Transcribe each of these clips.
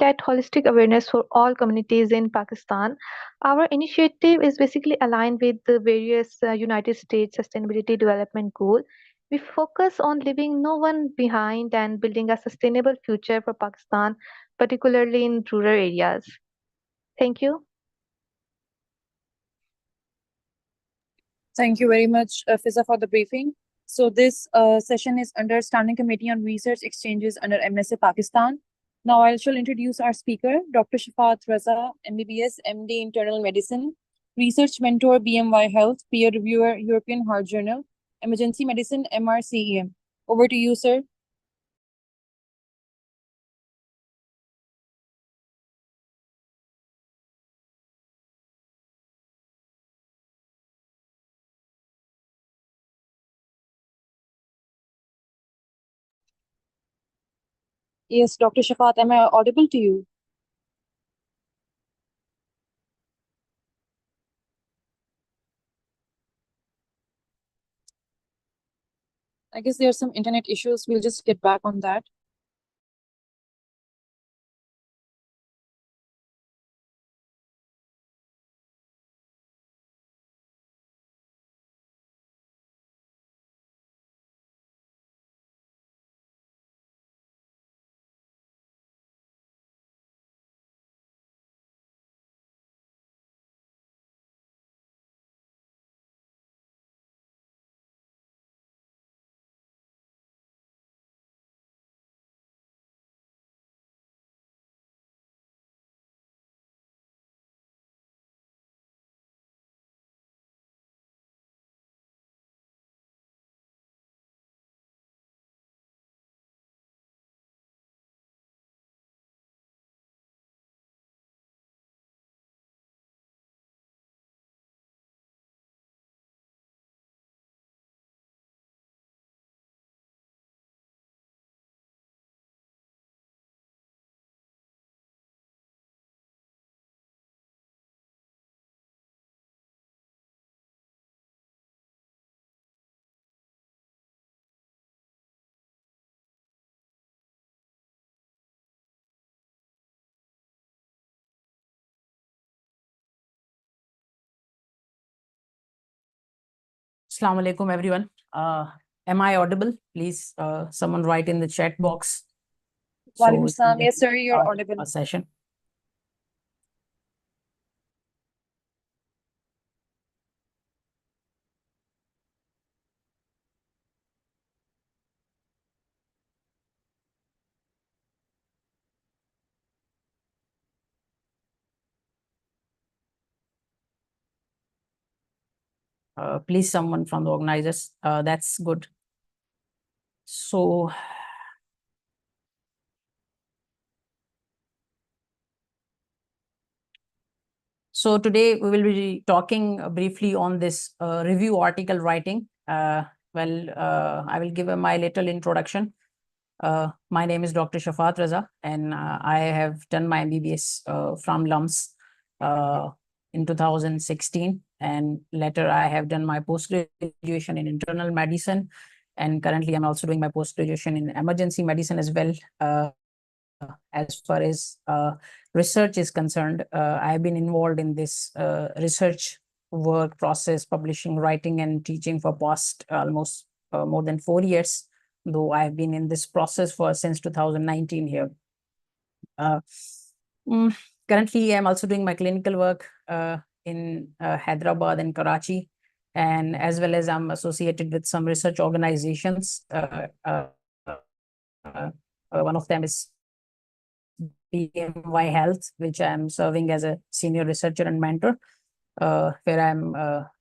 aimed at holistic awareness for all communities in Pakistan. Our initiative is basically aligned with the various United States Sustainability Development Goal. We focus on leaving no one behind and building a sustainable future for Pakistan, particularly in rural areas. Thank you. Thank you very much, Fiza, for the briefing. So this session is under Standing Committee on Research Exchanges under MSA Pakistan. Now I shall introduce our speaker, Dr. Shafaat Raza, MBBS, MD Internal Medicine, Research Mentor, BMY Health, Peer Reviewer, European Heart Journal, Emergency Medicine, MRCEM. Over to you, sir. Yes, Dr. Shafaat, am I audible to you? I guess there are some internet issues. We'll just get back on that. Assalamu alaikum, everyone. Am I audible? Please, someone write in the chat box. Walaikum salam. Yes, sir, you're audible. A session. Please, someone from the organizers. That's good. So today we will be talking briefly on this review article writing. I will give my little introduction. My name is Dr. Shafaat Raza, and I have done my MBBS from LUMS in 2016, and later I have done my post-graduation in internal medicine, and currently I'm also doing my post-graduation in emergency medicine as well. As far as research is concerned, I've been involved in this research work process, publishing, writing, and teaching for past almost more than 4 years, though I've been in this process since 2019 here. Currently, I'm also doing my clinical work in Hyderabad and Karachi, and as well as I'm associated with some research organizations. One of them is BMY Health, which I'm serving as a senior researcher and mentor, where I'm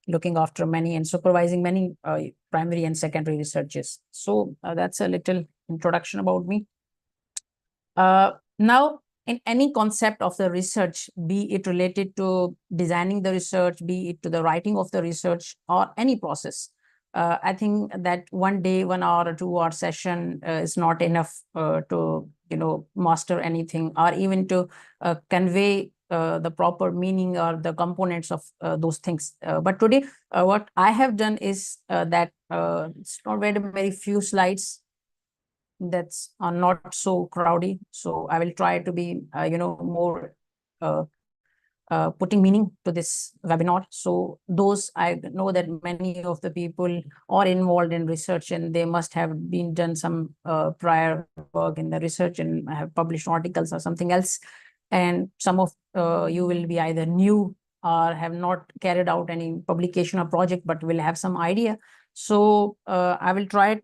looking after many and supervising many primary and secondary researches. So that's a little introduction about me. Now, in any concept of the research, be it related to designing the research, be it to the writing of the research, or any process, I think that 1 day, 1 hour or 2 hour session is not enough to master anything, or even to convey the proper meaning or the components of those things. But today, what I have done is that it's not very few slides. that's not so crowdy. So I will try to be, more putting meaning to this webinar. So those, I know that many of the people are involved in research and they must have been done some prior work in the research and have published articles or something else. And some of you will be either new or have not carried out any publication or project, but will have some idea. So I will try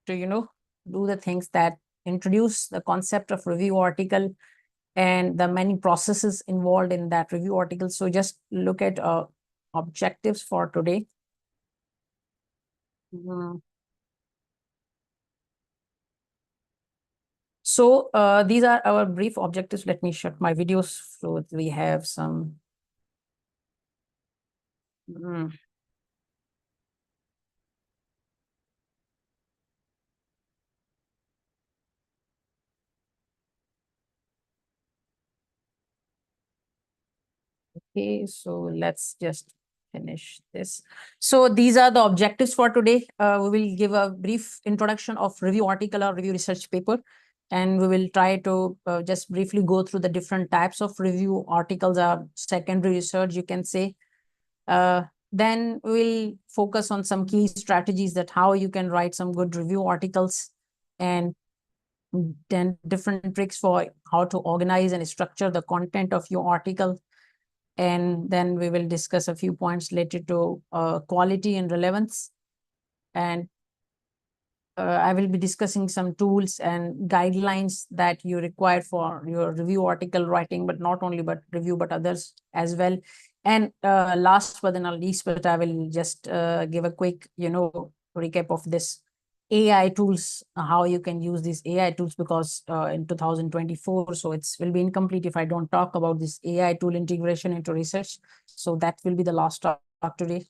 to, do the things that introduce the concept of review article and the many processes involved in that review article. So just look at objectives for today. So these are our brief objectives. Let me shut my videos so we have some. Okay, so let's just finish this. So these are the objectives for today. We will give a brief introduction of review article or review research paper, and we will try to just briefly go through the different types of review articles or secondary research, you can say. Then we'll focus on some key strategies that how you can write some good review articles, and then different tricks for how to organize and structure the content of your article. And then we will discuss a few points related to quality and relevance. And I will be discussing some tools and guidelines that you require for your review article writing, but not only but review, but others as well. And last but not least, but I will just give a quick, recap of this AI tools, how you can use these AI tools, because in 2024, so it will be incomplete if I don't talk about this AI tool integration into research. So that will be the last talk today.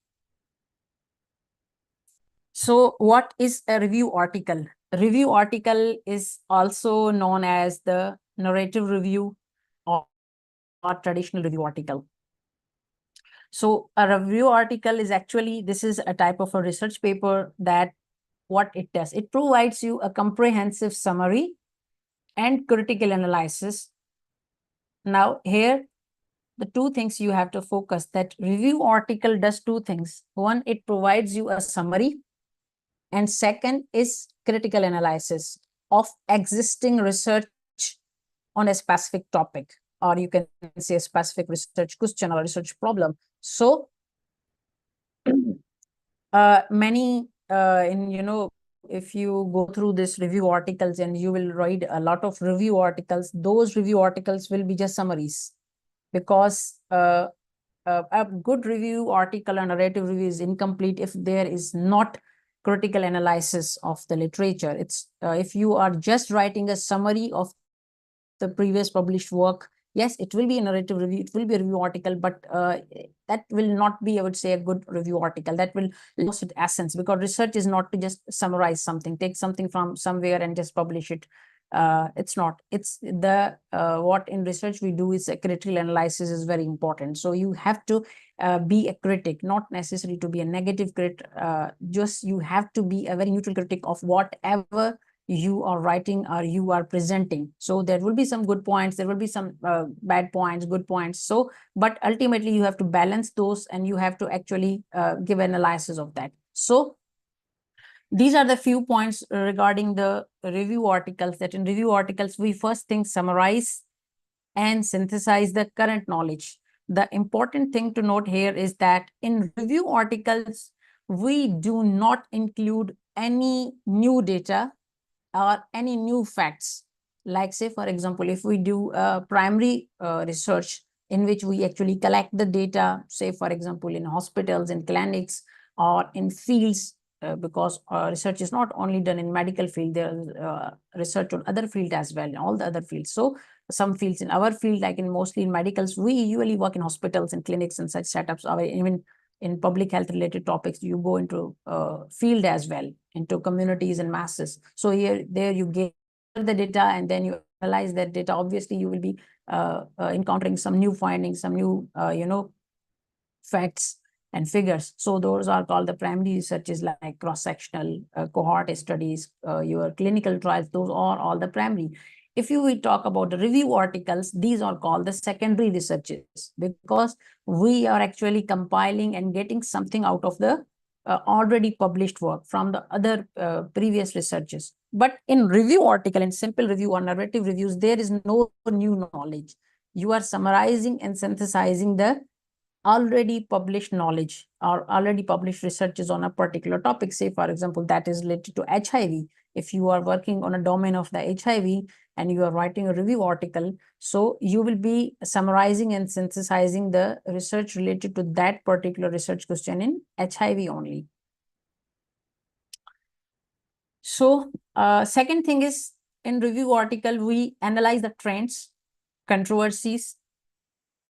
So what is a review article? A review article is also known as the narrative review or traditional review article. So a review article is actually, this is a type of a research paper that what it does. It provides you a comprehensive summary and critical analysis. Now here, the two things you have to focus, that review article does two things. One, it provides you a summary, and second is critical analysis of existing research on a specific topic, or you can say a specific research question or research problem. So many if you go through this review articles and you will read a lot of review articles, those review articles will be just summaries, because a good review article or narrative review is incomplete if there is not critical analysis of the literature. It's if you are just writing a summary of the previous published work, yes, it will be a narrative review, it will be a review article, but that will not be, I would say, a good review article. That will lose its essence, because research is not to just summarize something, take something from somewhere and just publish it. It's not. It's the what in research we do is a critical analysis is very important. So you have to be a critic, not necessary to be a negative critic. Just you have to be a very neutral critic of whatever you are writing or you are presenting. So there will be some good points, there will be some bad points, good points. So, but ultimately you have to balance those and you have to actually give analysis of that. So these are the few points regarding the review articles, that in review articles, we first thing summarize and synthesize the current knowledge. The important thing to note here is that in review articles, we do not include any new data or any new facts. Like, say, for example, if we do primary research in which we actually collect the data, say, for example, in hospitals, in clinics, or in fields, because research is not only done in medical field, there is research on other field as well, all the other fields. So some fields in our field, like in mostly in medicals, we usually work in hospitals and clinics and such setups, or even in public health related topics, you go into field as well, into communities and masses. So there you get the data and then you analyze that data. Obviously, you will be encountering some new findings, some new, facts. and figures. So those are called the primary researches, like cross-sectional cohort studies, your clinical trials. Those are all the primary. If you will talk about the review articles, these are called the secondary researches, because we are actually compiling and getting something out of the already published work from the other previous researches. But in review article, in simple review or narrative reviews, there is no new knowledge. You are summarizing and synthesizing the already published knowledge or already published researches on a particular topic. Say, for example, that is related to HIV. If you are working on a domain of the HIV and you are writing a review article, so you will be summarizing and synthesizing the research related to that particular research question in HIV only. So second thing is, in review article, we analyze the trends, controversies,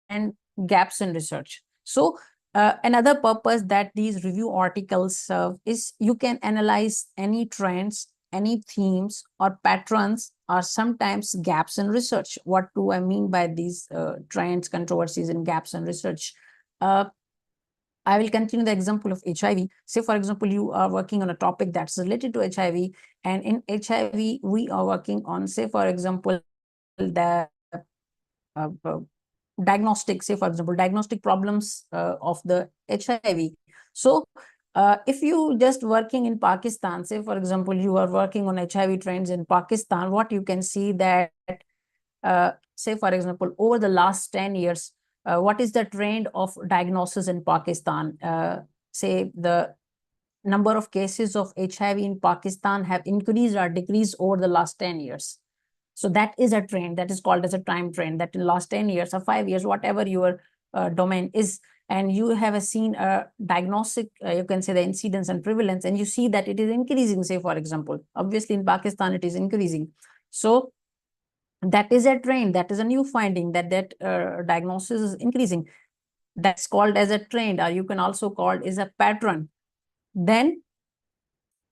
and gaps in research. So another purpose that these review articles serve is you can analyze any trends, any themes or patterns, or sometimes gaps in research. What do I mean by these trends, controversies, and gaps in research? I will continue the example of HIV. Say, for example, you are working on a topic that's related to HIV, and in HIV, we are working on, say, for example, the diagnostic, say, for example, diagnostic problems of the HIV. So if you just working in Pakistan, say, for example, you are working on HIV trends in Pakistan, what you can see that, say, for example, over the last 10 years, what is the trend of diagnosis in Pakistan? Say, the number of cases of HIV in Pakistan have increased or decreased over the last 10 years. So that is a trend that is called as a time trend, that in the last 10 years or 5 years, whatever your domain is, and you have seen a diagnostic, you can say the incidence and prevalence, and you see that it is increasing, say, for example, obviously in Pakistan, it is increasing. So that is a trend, that is a new finding, that diagnosis is increasing. That's called as a trend, or you can also call it as a pattern. Then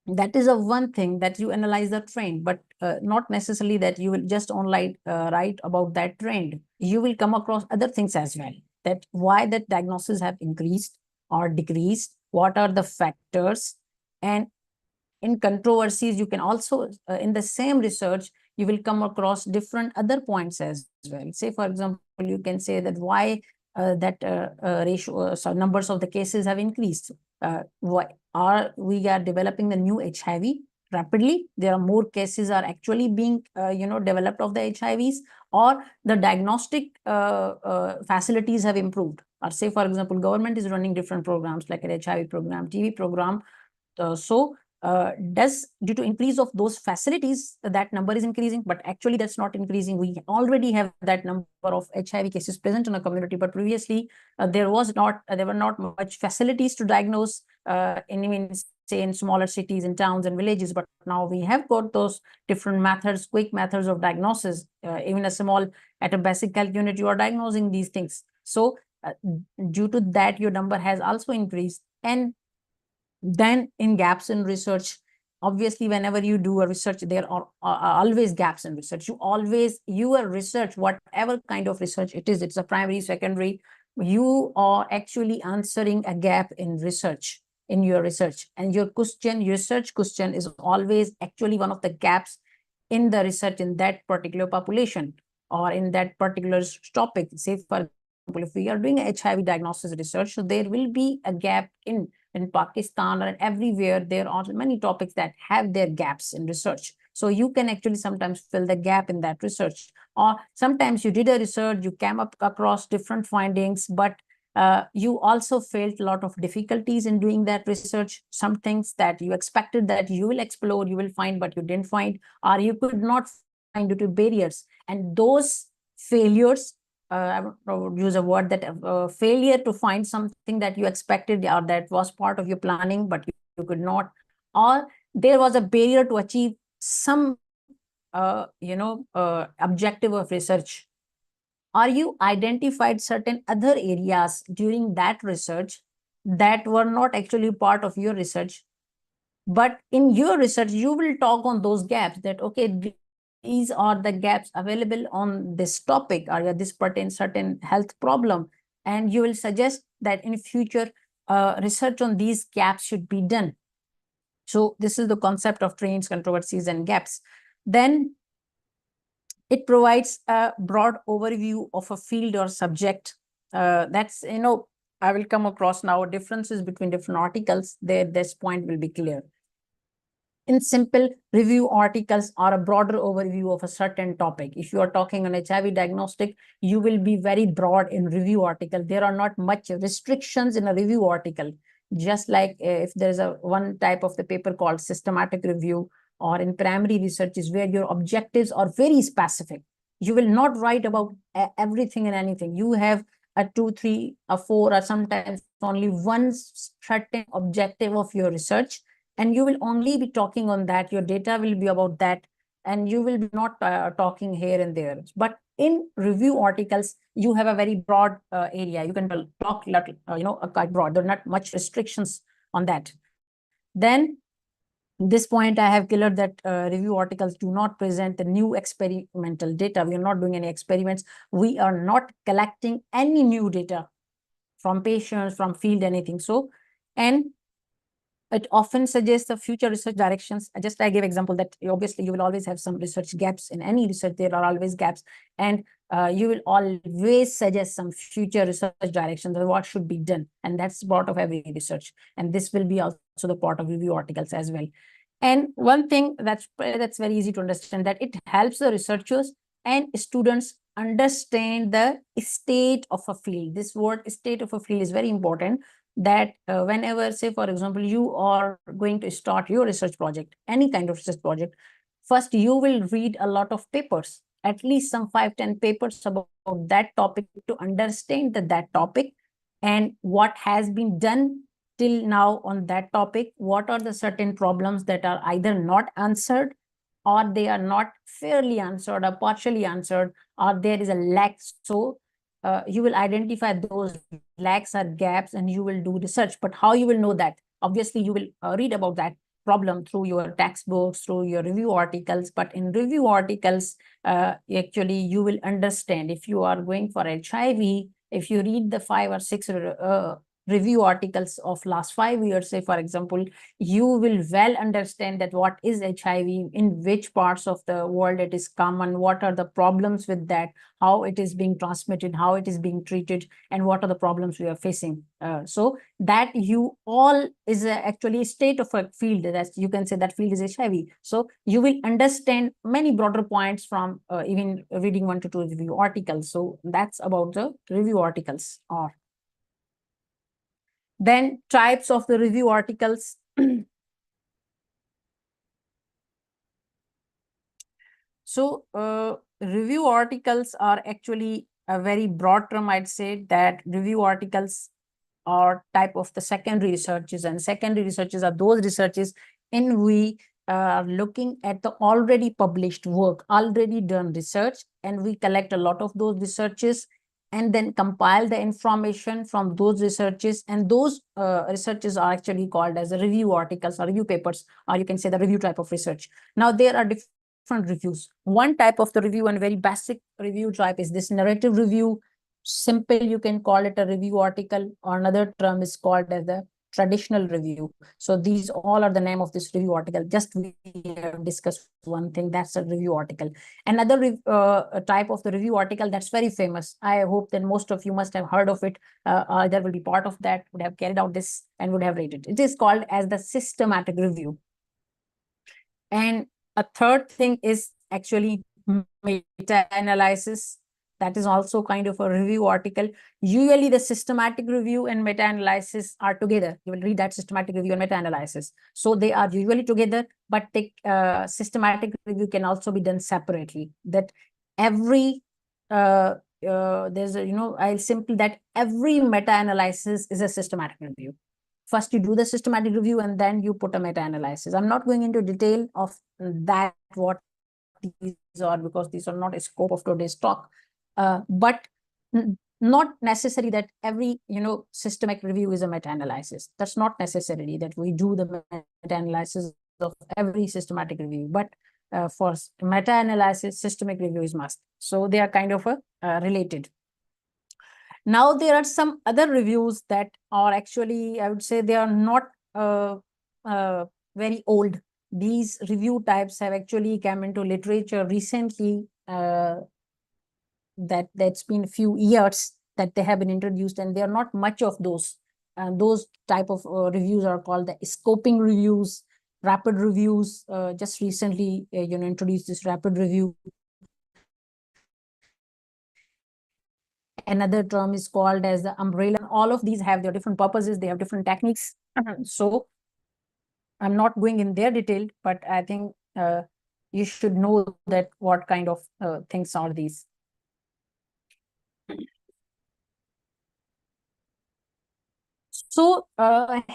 that is a one thing that you analyze the trend, but not necessarily that you will just only write about that trend. You will come across other things as well, that why that diagnoses have increased or decreased, what are the factors. And in controversies, you can also, in the same research, you will come across different other points as well. Say, for example, you can say that why that ratio, so numbers of the cases have increased. Why we are developing the new HIV rapidly? There are more cases are actually being developed of the HIVs, or the diagnostic facilities have improved. Or say, for example, government is running different programs like an HIV program, TB program. So does, due to increase of those facilities, that number is increasing? But actually that's not increasing. We already have that number of HIV cases present in a community, but previously there were not much facilities to diagnose in, even say, in smaller cities, in towns and villages. But now we have got those different methods, quick methods of diagnosis. Even at a basic health unit, you are diagnosing these things. So due to that, your number has also increased. And then in gaps in research, obviously, whenever you do a research, there are always gaps in research. Your research, whatever kind of research it is, it's a primary, secondary, you are actually answering a gap in research, in your research. And your research question is always actually one of the gaps in the research in that particular population or in that particular topic. Say, for example, if we are doing HIV diagnosis research, so there will be a gap in Pakistan or everywhere. There are many topics that have their gaps in research. So you can actually sometimes fill the gap in that research. Or sometimes you did a research, you came up across different findings, but you also felt a lot of difficulties in doing that research. Some things that you expected that you will explore, you will find, but you didn't find, or you could not find due to barriers. And those failures, I would use a word, that failure to find something that you expected or that was part of your planning, but you could not, or there was a barrier to achieve some objective of research, or you identified certain other areas during that research that were not actually part of your research. But in your research, you will talk on those gaps, that, okay, these are the gaps available on this topic, or this certain health problem. And you will suggest that in future, research on these gaps should be done. So this is the concept of trends, controversies, and gaps. Then it provides a broad overview of a field or subject. That's, I will come across now differences between different articles. This point will be clear. In simple, review articles are a broader overview of a certain topic. If you are talking on HIV diagnostic, you will be very broad in review article. There are not much restrictions in a review article. Just like if there is one type of the paper called systematic review, or in primary research is where your objectives are very specific. You will not write about everything and anything. You have a 2, 3, a 4, or sometimes only one certain objective of your research, and you will only be talking on that. Your data will be about that, and you will be not talking here and there. But in review articles, you have a very broad area. You can talk, quite broad. There are not much restrictions on that. Then this point I have cleared that review articles do not present the new experimental data. We are not doing any experiments. We are not collecting any new data from patients, from field, anything. So, and it often suggests the future research directions. Just I gave example that obviously you will always have some research gaps in any research. There are always gaps, and you will always suggest some future research directions of what should be done, and that's part of every research. And this will be also the part of review articles as well. And one thing that's very easy to understand, that it helps the researchers and students understand the state of a field. This word state of a field is very important, that whenever, say, for example, you are going to start your research project, any kind of research project, first you will read a lot of papers, at least some 5-10 papers about that topic, to understand that topic and what has been done till now on that topic. What are the certain problems that are either not answered, or they are not fairly answered, or partially answered, or there is a lack. So you will identify those lacks or gaps, and you will do research. But how you will know that? Obviously, you will read about that problem through your textbooks, through your review articles. But in review articles, actually, you will understand. If you are going for HIV, if you read the 5 or 6 review articles of last 5 years, say, for example, you will well understand that what is HIV, in which parts of the world it is common, what are the problems with that, how it is being transmitted, how it is being treated, and what are the problems we are facing. So that you all is actually a state of a field, that you can say that field is HIV. So you will understand many broader points from even reading 1 to 2 review articles. So that's about the review articles. Or then types of the review articles. So review articles are actually a very broad term. I'd say that review articles are type of the secondary researches, and secondary researches are those researches in we are looking at the already published work, already done research, and we collect a lot of those researches and then compile the information from those researches, and those researches are actually called as the review articles or review papers, or you can say the review type of research. Now there are different reviews. One type of the review and very basic review type is this narrative review. Simple, you can call it a review article, or another term is called as the traditional review. So these all are the name of this review article. Just we have discussed one thing, that's a review article. Another type of the review article that's very famous, I hope that most of you must have heard of it, either will be part of that, would have carried out this and would have read it. It is called as the systematic review. And a third thing is actually meta-analysis. That is also kind of a review article. Usually the systematic review and meta-analysis are together. You will read that systematic review and meta-analysis. So they are usually together, but systematic review can also be done separately. That every, there's a, I'll simply that every meta-analysis is a systematic review. First, you do the systematic review and then you put a meta-analysis. I'm not going into detail of that, what these are, because these are not a scope of today's talk. But not necessary that every, systematic review is a meta-analysis. That's not necessarily that we do the meta-analysis of every systematic review. But for meta-analysis, systematic review is must. So they are kind of related. Now there are some other reviews that are actually, I would say, they are not very old. These review types have actually come into literature recently. That's been a few years that they have been introduced, and there are not much of those. And those type of reviews are called the scoping reviews, rapid reviews. Just recently, introduced this rapid review. Another term is called as the umbrella. All of these have their different purposes. They have different techniques. So I'm not going in their detail, but I think you should know that what kind of things are these. So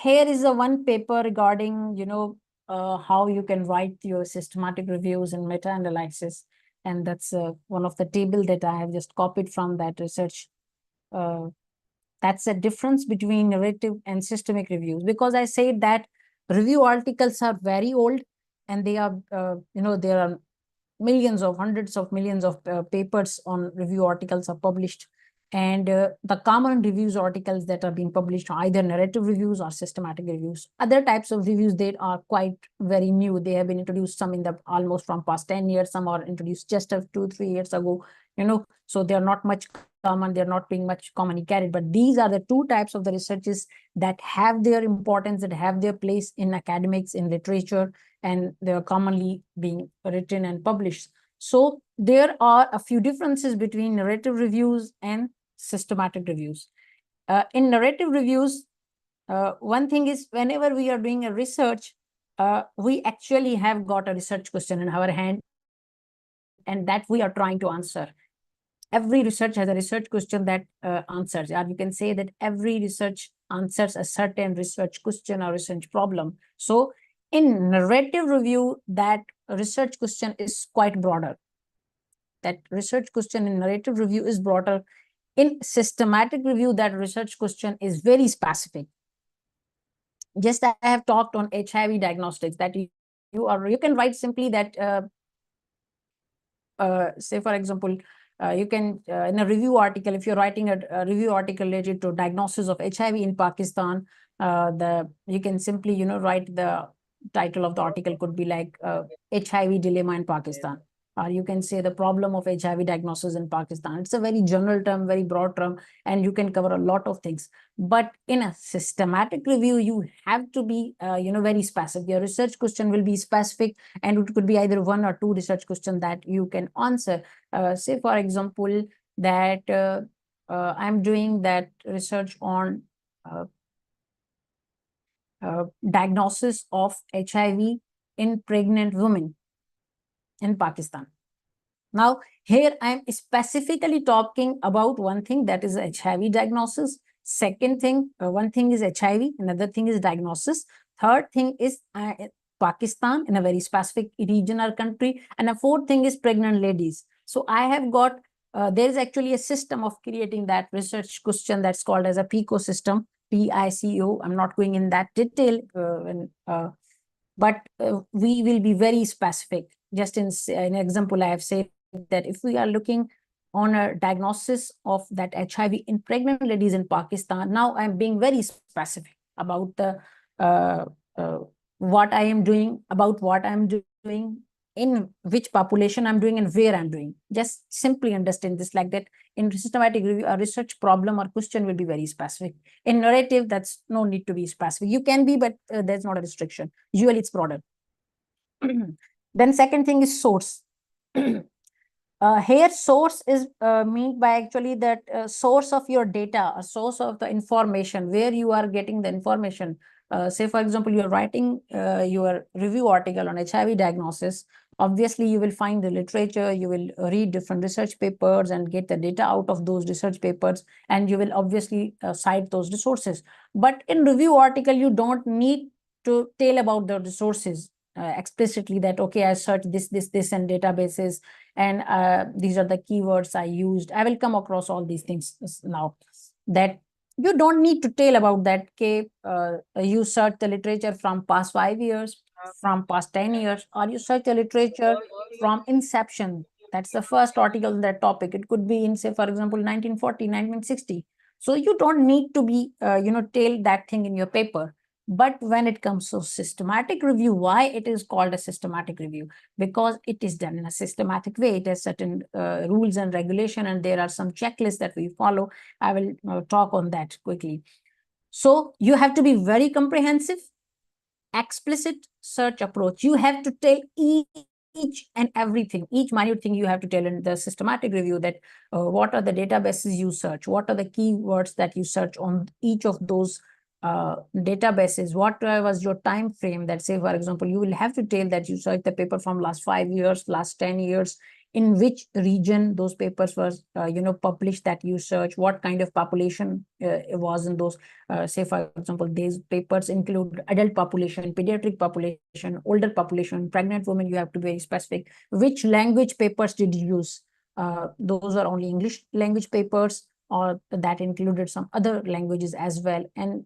here is a one paper regarding, how you can write your systematic reviews and meta-analysis. And that's one of the table that I have just copied from that research. That's a difference between narrative and systemic reviews, because I said that review articles are very old, and they are, there are millions of hundreds of millions of papers on review articles are published. And the common reviews articles that are being published are either narrative reviews or systematic reviews. Other types of reviews, they are quite very new. They have been introduced, some in the almost from past 10 years, some are introduced just 2-3 years ago, so they're not much common, they're not being much commonly carried. But these are the two types of the researches that have their importance, that have their place in academics, in literature, and they are commonly being written and published. So there are a few differences between narrative reviews and systematic reviews. In narrative reviews, one thing is, whenever we are doing a research, we actually have got a research question in our hand, and that we are trying to answer. Every research has a research question that answers, or you can say that every research answers a certain research question or research problem. So in narrative review, that research question is quite broader. That research question in narrative review is broader. In systematic review, that research question is very specific. Just I have talked on HIV diagnostics, that you can write simply that, say for example, you can, in a review article, if you're writing a review article related to diagnosis of HIV in Pakistan, you can simply, write the title of the article could be like HIV dilemma in Pakistan. Or you can say the problem of HIV diagnosis in Pakistan. It's a very general term, very broad term, and you can cover a lot of things. But in a systematic review, you have to be, very specific. Your research question will be specific, and it could be either one or two research questions that you can answer. Say, for example, that I'm doing that research on diagnosis of HIV in pregnant women in Pakistan. Now, here I'm specifically talking about one thing, that is HIV diagnosis. Second thing, one thing is HIV, another thing is diagnosis. Third thing is Pakistan in a very specific region or country. And a fourth thing is pregnant ladies. So I have got, there is actually a system of creating that research question that's called as a PICO system, PICO. I'm not going in that detail, but we will be very specific. Just in an example, I have said that if we are looking on a diagnosis of that HIV in pregnant ladies in Pakistan, now I'm being very specific about the what I am doing, about what I'm doing, in which population I'm doing, and where I'm doing. Just simply understand this like that. In systematic review, a research problem or question will be very specific. In narrative, that's no need to be specific. You can be, but there's not a restriction. Usually it's broader. Then second thing is source. Here source is meant by actually that source of your data, a source of the information, where you are getting the information. Say, for example, you're writing your review article on HIV diagnosis. Obviously, you will find the literature, you will read different research papers and get the data out of those research papers, and you will obviously cite those resources. But in review article, you don't need to tell about the resources explicitly, that, okay, I searched this and databases, and these are the keywords I used. I will come across all these things now. That you don't need to tell about that. Okay, you search the literature from past 5 years, from past 10 years, or you search the literature from inception. That's the first article in that topic. It could be in, say, for example, 1940, 1960. So you don't need to be, tail that thing in your paper. But when it comes to systematic review, why it is called a systematic review? Because it is done in a systematic way. It has certain rules and regulation, and there are some checklists that we follow. I will talk on that quickly. So you have to be very comprehensive, explicit search approach. You have to tell each and everything, each minute thing you have to tell in the systematic review, that what are the databases you search, what are the keywords that you search on each of those databases, what was your time frame. That, say for example, you will have to tell that you searched the paper from last 5 years, last 10 years, in which region those papers was published, that you search, what kind of population it was in those. Say for example, these papers include adult population, pediatric population, older population, pregnant women. You have to be very specific. Which language papers did you use? Those are only English language papers, or that included some other languages as well. And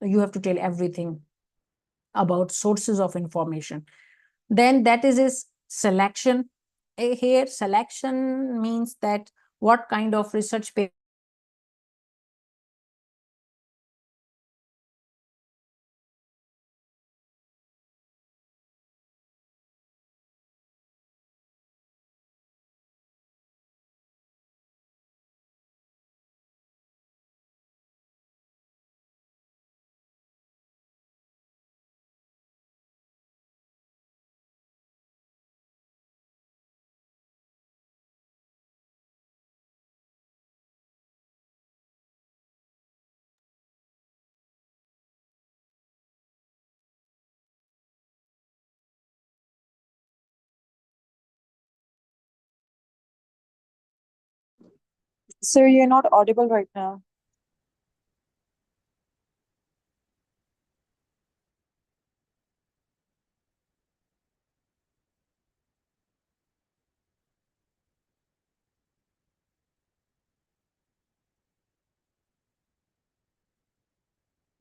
you have to tell everything about sources of information. Then that is selection. Here, selection means that what kind of research paper. Sir, you're not audible right now.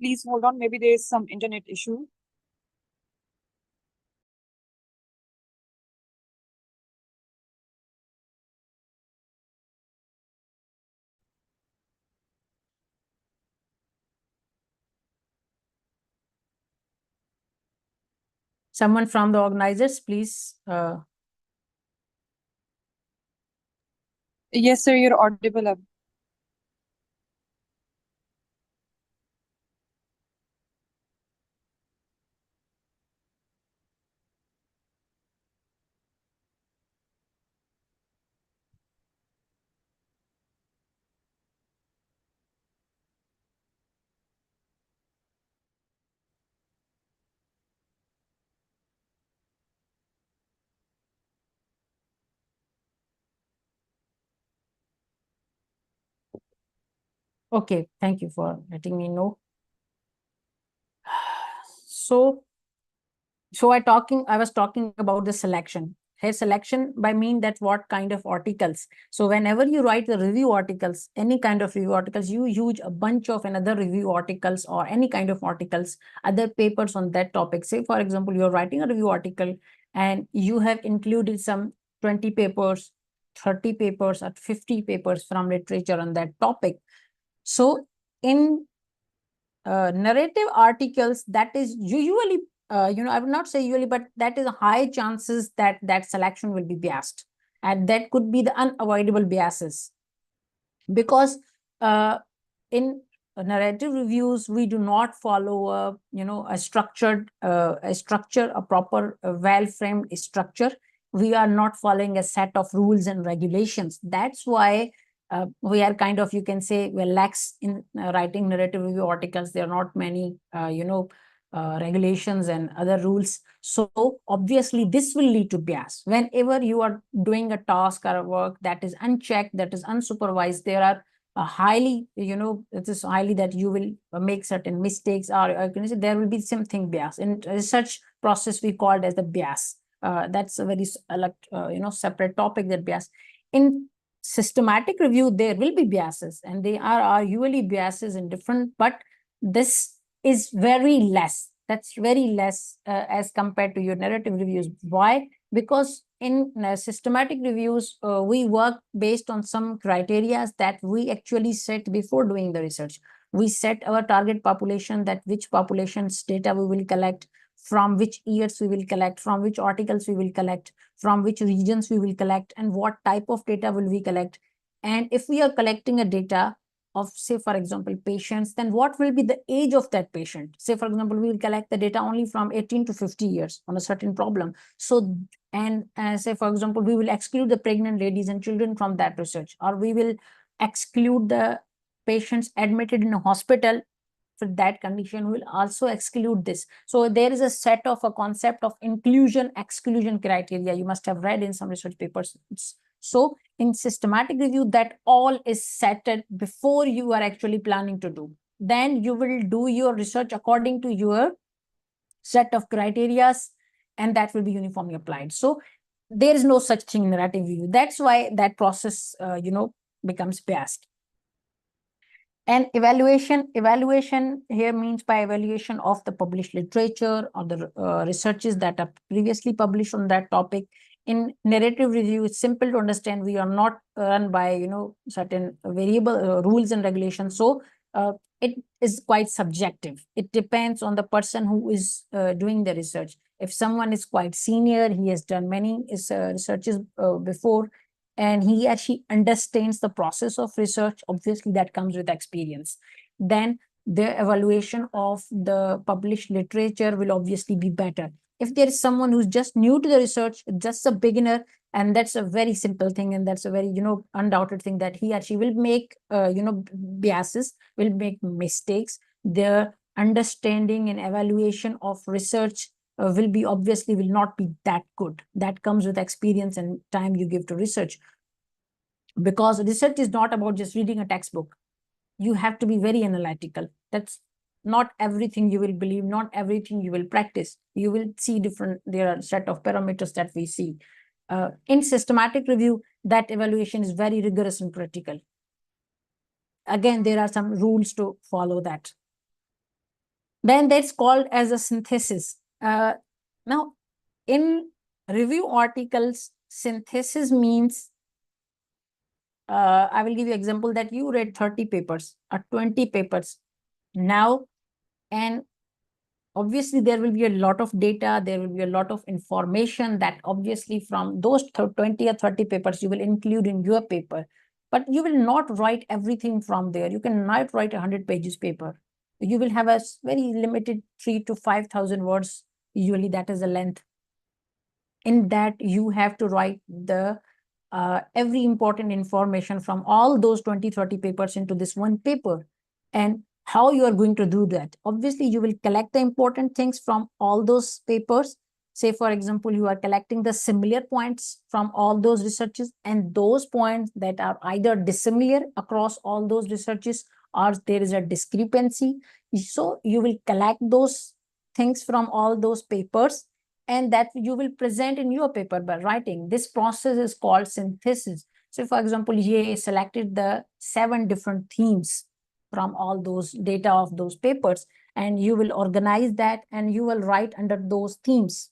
Please hold on. Maybe there is some internet issue. Someone from the organizers, please. Yes, sir, you're audible. Okay, thank you for letting me know. So I was talking about the selection. Here, selection by mean that what kind of articles. So whenever you write the review articles, any kind of review articles, you use a bunch of another review articles or any kind of articles, other papers on that topic. Say for example, you're writing a review article and you have included some 20 papers, 30 papers, or 50 papers from literature on that topic. So in narrative articles, that is usually, I would not say usually, but that is high chances that that selection will be biased, and that could be the unavoidable biases, because in narrative reviews we do not follow a structured a proper well framed structure. We are not following a set of rules and regulations. That's why we are kind of, you can say, we're lax in writing narrative review articles. There are not many regulations and other rules. So obviously this will lead to bias. Whenever you are doing a task or a work that is unchecked, that is unsupervised, there are highly, it is highly that you will make certain mistakes, or there will be something bias. In research process, we call it as the bias. That's a very separate topic, that bias. In systematic review, there will be biases, and they are usually biases in different, but this is very less. That's very less as compared to your narrative reviews. Why? Because in systematic reviews, we work based on some criteria that we actually set before doing the research. We set our target population, that which population's data we will collect, from which years we will collect, from which articles we will collect, from which regions we will collect, and what type of data will we collect. And if we are collecting a data of, say, for example, patients, then what will be the age of that patient? Say, for example, we will collect the data only from 18 to 50 years on a certain problem. So, and say, for example, we will exclude the pregnant ladies and children from that research, or we will exclude the patients admitted in a hospital. For that condition, we will also exclude this. So there is a set of a concept of inclusion exclusion criteria. You must have read in some research papers. So in systematic review, that all is set before you are actually planning to do. Then you will do your research according to your set of criteria, and that will be uniformly applied. So there is no such thing in narrative review. That's why that process, becomes biased. And evaluation here means by evaluation of the published literature or the researches that are previously published on that topic. In narrative review, it's simple to understand. We are not run by certain variable rules and regulations. So it is quite subjective. It depends on the person who is doing the research. If someone is quite senior, he has done many researches before, and he actually understands the process of research, obviously that comes with experience, then the evaluation of the published literature will obviously be better. If there is someone who's just new to the research, just a beginner, and that's a very simple thing, and that's a very undoubted thing, that he or she will make biases, will make mistakes. Their understanding and evaluation of research will not be that good. That comes with experience and time you give to research, because research is not about just reading a textbook. You have to be very analytical. That's not everything you will believe, not everything you will practice. You will see there are a set of parameters that we see. In systematic review, that evaluation is very rigorous and critical. Again, there are some rules to follow that. Then that's called as a synthesis. Now, in review articles, synthesis means, I will give you example that you read 30 papers or 20 papers now, and obviously there will be a lot of data, there will be a lot of information that obviously from those 20 or 30 papers you will include in your paper, but you will not write everything from there. You cannot write 100 pages paper. You will have a very limited 3,000 to 5,000 words, usually that is the length. In that you have to write the every important information from all those 20, 30 papers into this one paper. And how you are going to do that? Obviously, you will collect the important things from all those papers. Say, for example, you are collecting the similar points from all those researches, and those points that are either dissimilar across all those researches, or there is a discrepancy. So you will collect those things from all those papers, and that you will present in your paper by writing. This process is called synthesis. So, for example, you selected the 7 different themes from all those data of those papers, and you will organize that and you will write under those themes.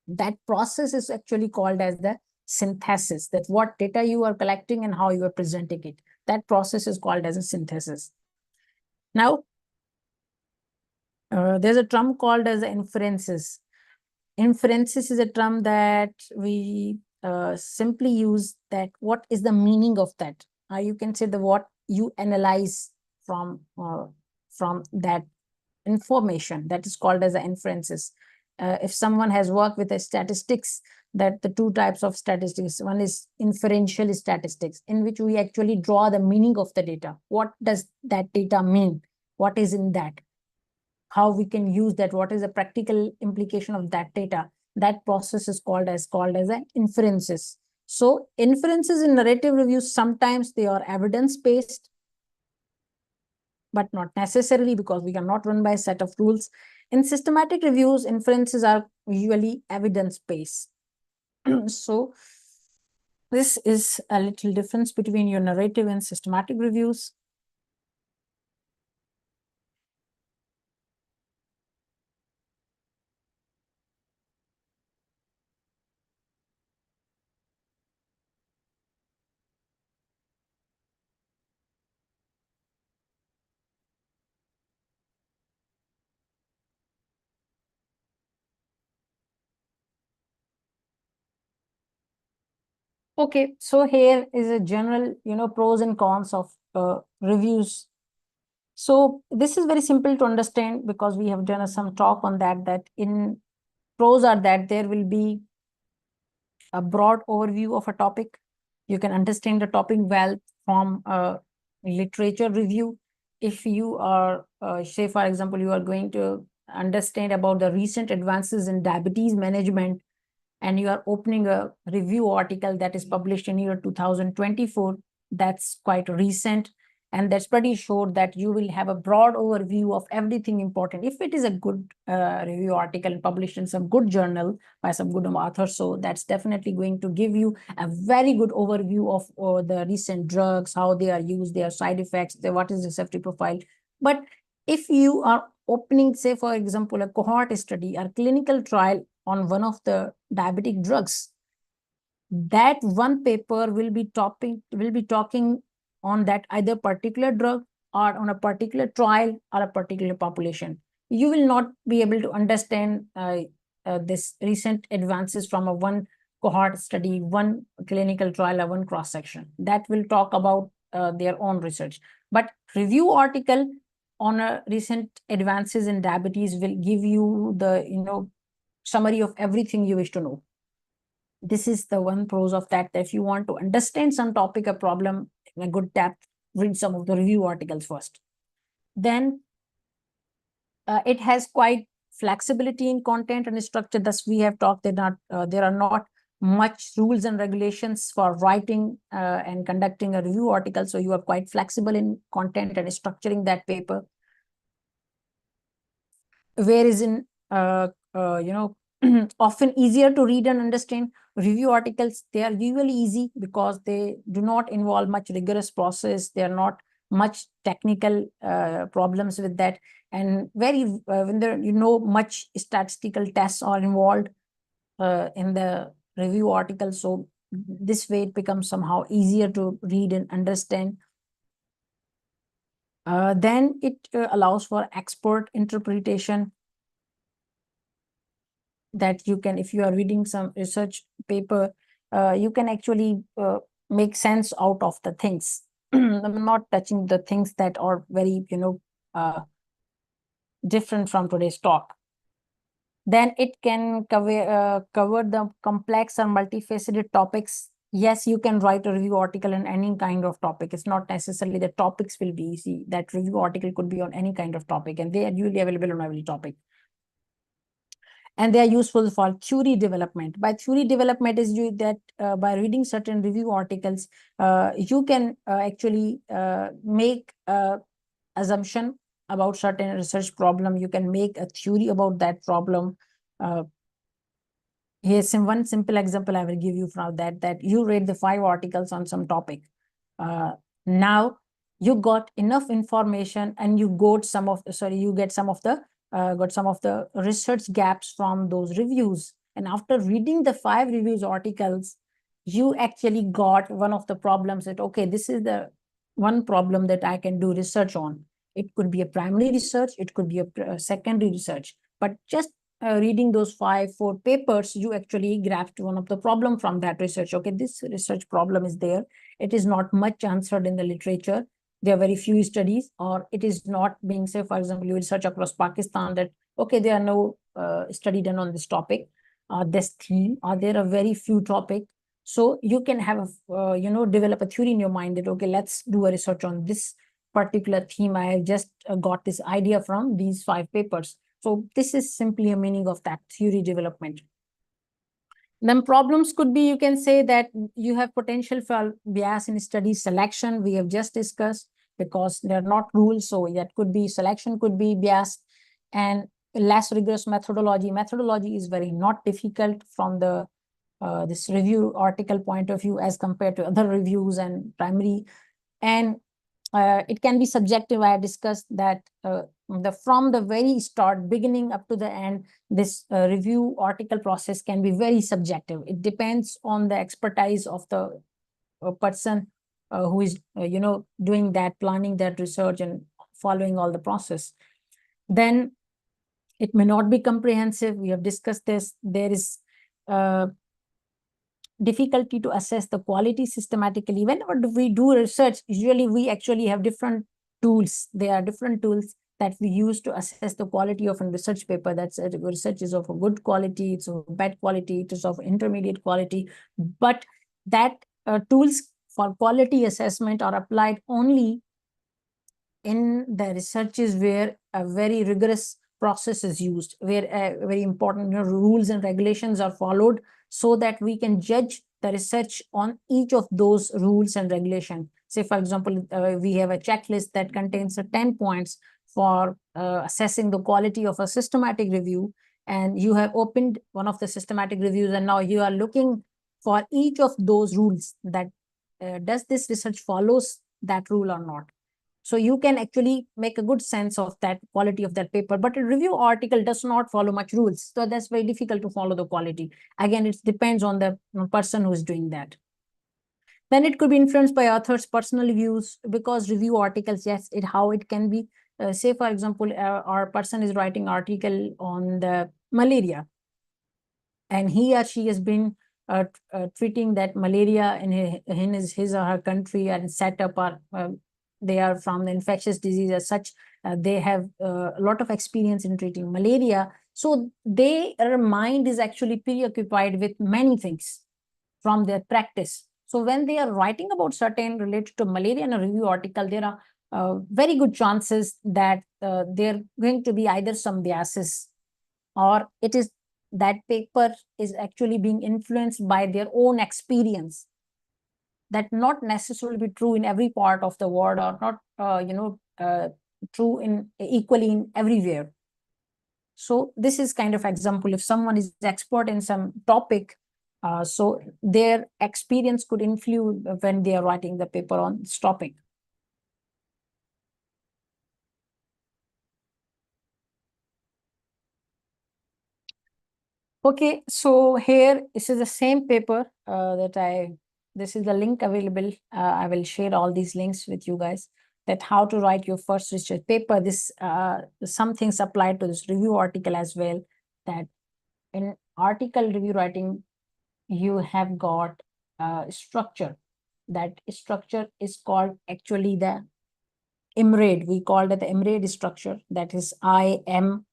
That process is actually called as the synthesis, that what data you are collecting and how you are presenting it. That process is called as a synthesis. Now, there's a term called as inferences. Inferences is a term that we simply use, that what is the meaning of that. You can say the what you analyze from that information, that is called as the inferences. If someone has worked with the statistics, that the 2 types of statistics, one is inferential statistics, in which we actually draw the meaning of the data. What does that data mean? What is in that? How we can use that? What is the practical implication of that data? That process is called as an inferences. So inferences in narrative reviews, sometimes they are evidence-based, but not necessarily, because we cannot run by a set of rules. In systematic reviews, inferences are usually evidence-based. So this is a little difference between your narrative and systematic reviews. Okay, so here is a general, pros and cons of reviews. So this is very simple to understand because we have done some talk on that, that in pros are that there will be a broad overview of a topic. You can understand the topic well from a literature review. If you are, say, for example, you are going to understand about the recent advances in diabetes management, and you are opening a review article that is published in year 2024, that's quite recent. And that's pretty sure that you will have a broad overview of everything important. If it is a good review article published in some good journal by some good author, so that's definitely going to give you a very good overview of the recent drugs, how they are used, their side effects, what is the safety profile. But if you are opening, say, for example, a cohort study or clinical trial on one of the diabetic drugs, that one paper will be talking on that either particular drug or on a particular trial or a particular population. You will not be able to understand this recent advances from a one cohort study, one clinical trial, or one cross section. That will talk about their own research. But review article on a recent advances in diabetes will give you the summary of everything you wish to know. This is the one pros of that. If you want to understand some topic or problem in a good depth, read some of the review articles first. Then it has quite flexibility in content and structure. Thus, we have talked that there are not much rules and regulations for writing and conducting a review article. So you are quite flexible in content and structuring that paper. Whereas in often easier to read and understand review articles, they are usually easy because they do not involve much rigorous process. They are not much technical problems with that, and very when there much statistical tests are involved in the review article. So this way it becomes somehow easier to read and understand. Then it allows for expert interpretation, that you can, if you are reading some research paper, you can actually make sense out of the things. I'm not touching the things that are very, different from today's talk. Then it can cover the complex or multifaceted topics. Yes, you can write a review article on any kind of topic. It's not necessarily the topics will be easy. That review article could be on any kind of topic, and they are usually available on every topic. And they are useful for theory development. By theory development is that by reading certain review articles, you can actually make assumption about certain research problem. You can make a theory about that problem. Here's one simple example I will give you from that you read the 5 articles on some topic. Now you got enough information and you got some of the research gaps from those reviews. And after reading the 5 reviews articles, you actually got one of the problems that, okay, this is the one problem that I can do research on. It could be a primary research, it could be a secondary research, but just reading those 4 papers, you actually grasped one of the problem from that research. Okay, this research problem is there. It is not much answered in the literature. There are very few studies, or it is not being, say, for example, you research across Pakistan that, okay, there are no study done on this topic, this theme, or there are very few topics. So you can have a, develop a theory in your mind that, okay, let's do a research on this particular theme. I have just got this idea from these 5 papers. So this is simply a meaning of that theory development. Then problems could be, you can say that you have potential for bias in study selection. We have just discussed, because there are not rules. So that could be, selection could be biased, and less rigorous methodology. Methodology is very not difficult from the this review article point of view as compared to other reviews and primary. And it can be subjective. I discussed that from the very start, beginning up to the end, this review article process can be very subjective. It depends on the expertise of the person who is doing that, planning that research and following all the process. Then it may not be comprehensive. We have discussed this. There is difficulty to assess the quality systematically. Whenever we do research, usually we actually have different tools. There are different tools that we use to assess the quality of a research paper. That's research is of a good quality, it's of bad quality, it is of intermediate quality. But that tools for quality assessment are applied only in the researches where a very rigorous process is used, where very important rules and regulations are followed, so that we can judge the research on each of those rules and regulation. Say, for example, we have a checklist that contains 10 points for assessing the quality of a systematic review, and you have opened one of the systematic reviews, and now you are looking for each of those rules, that does this research follows that rule or not. So you can actually make a good sense of that quality of that paper. But a review article does not follow much rules. So that's very difficult to follow the quality. Again, it depends on the person who is doing that. Then it could be influenced by authors' personal views, because review articles, yes, how it can be. Say, for example, our person is writing article on the malaria, and he or she has been treating that malaria in his or her country, and set up they are from the infectious disease as such. They have a lot of experience in treating malaria. So their mind is actually preoccupied with many things from their practice. So when they are writing about certain related to malaria in a review article, there are very good chances that they're going to be either some biases, or it is that paper is actually being influenced by their own experience. That not necessarily be true in every part of the world, or not true in equally in everywhere. So this is kind of example. If someone is expert in some topic, so their experience could influence when they are writing the paper on this topic. Okay, so here, this is the same paper this is the link available. I will share all these links with you guys, that how to write your first research paper. This some things apply to this review article as well, that in article review writing, you have got structure. That structure is called actually the MRAD. We called it the MRAD structure, that is IMRAD.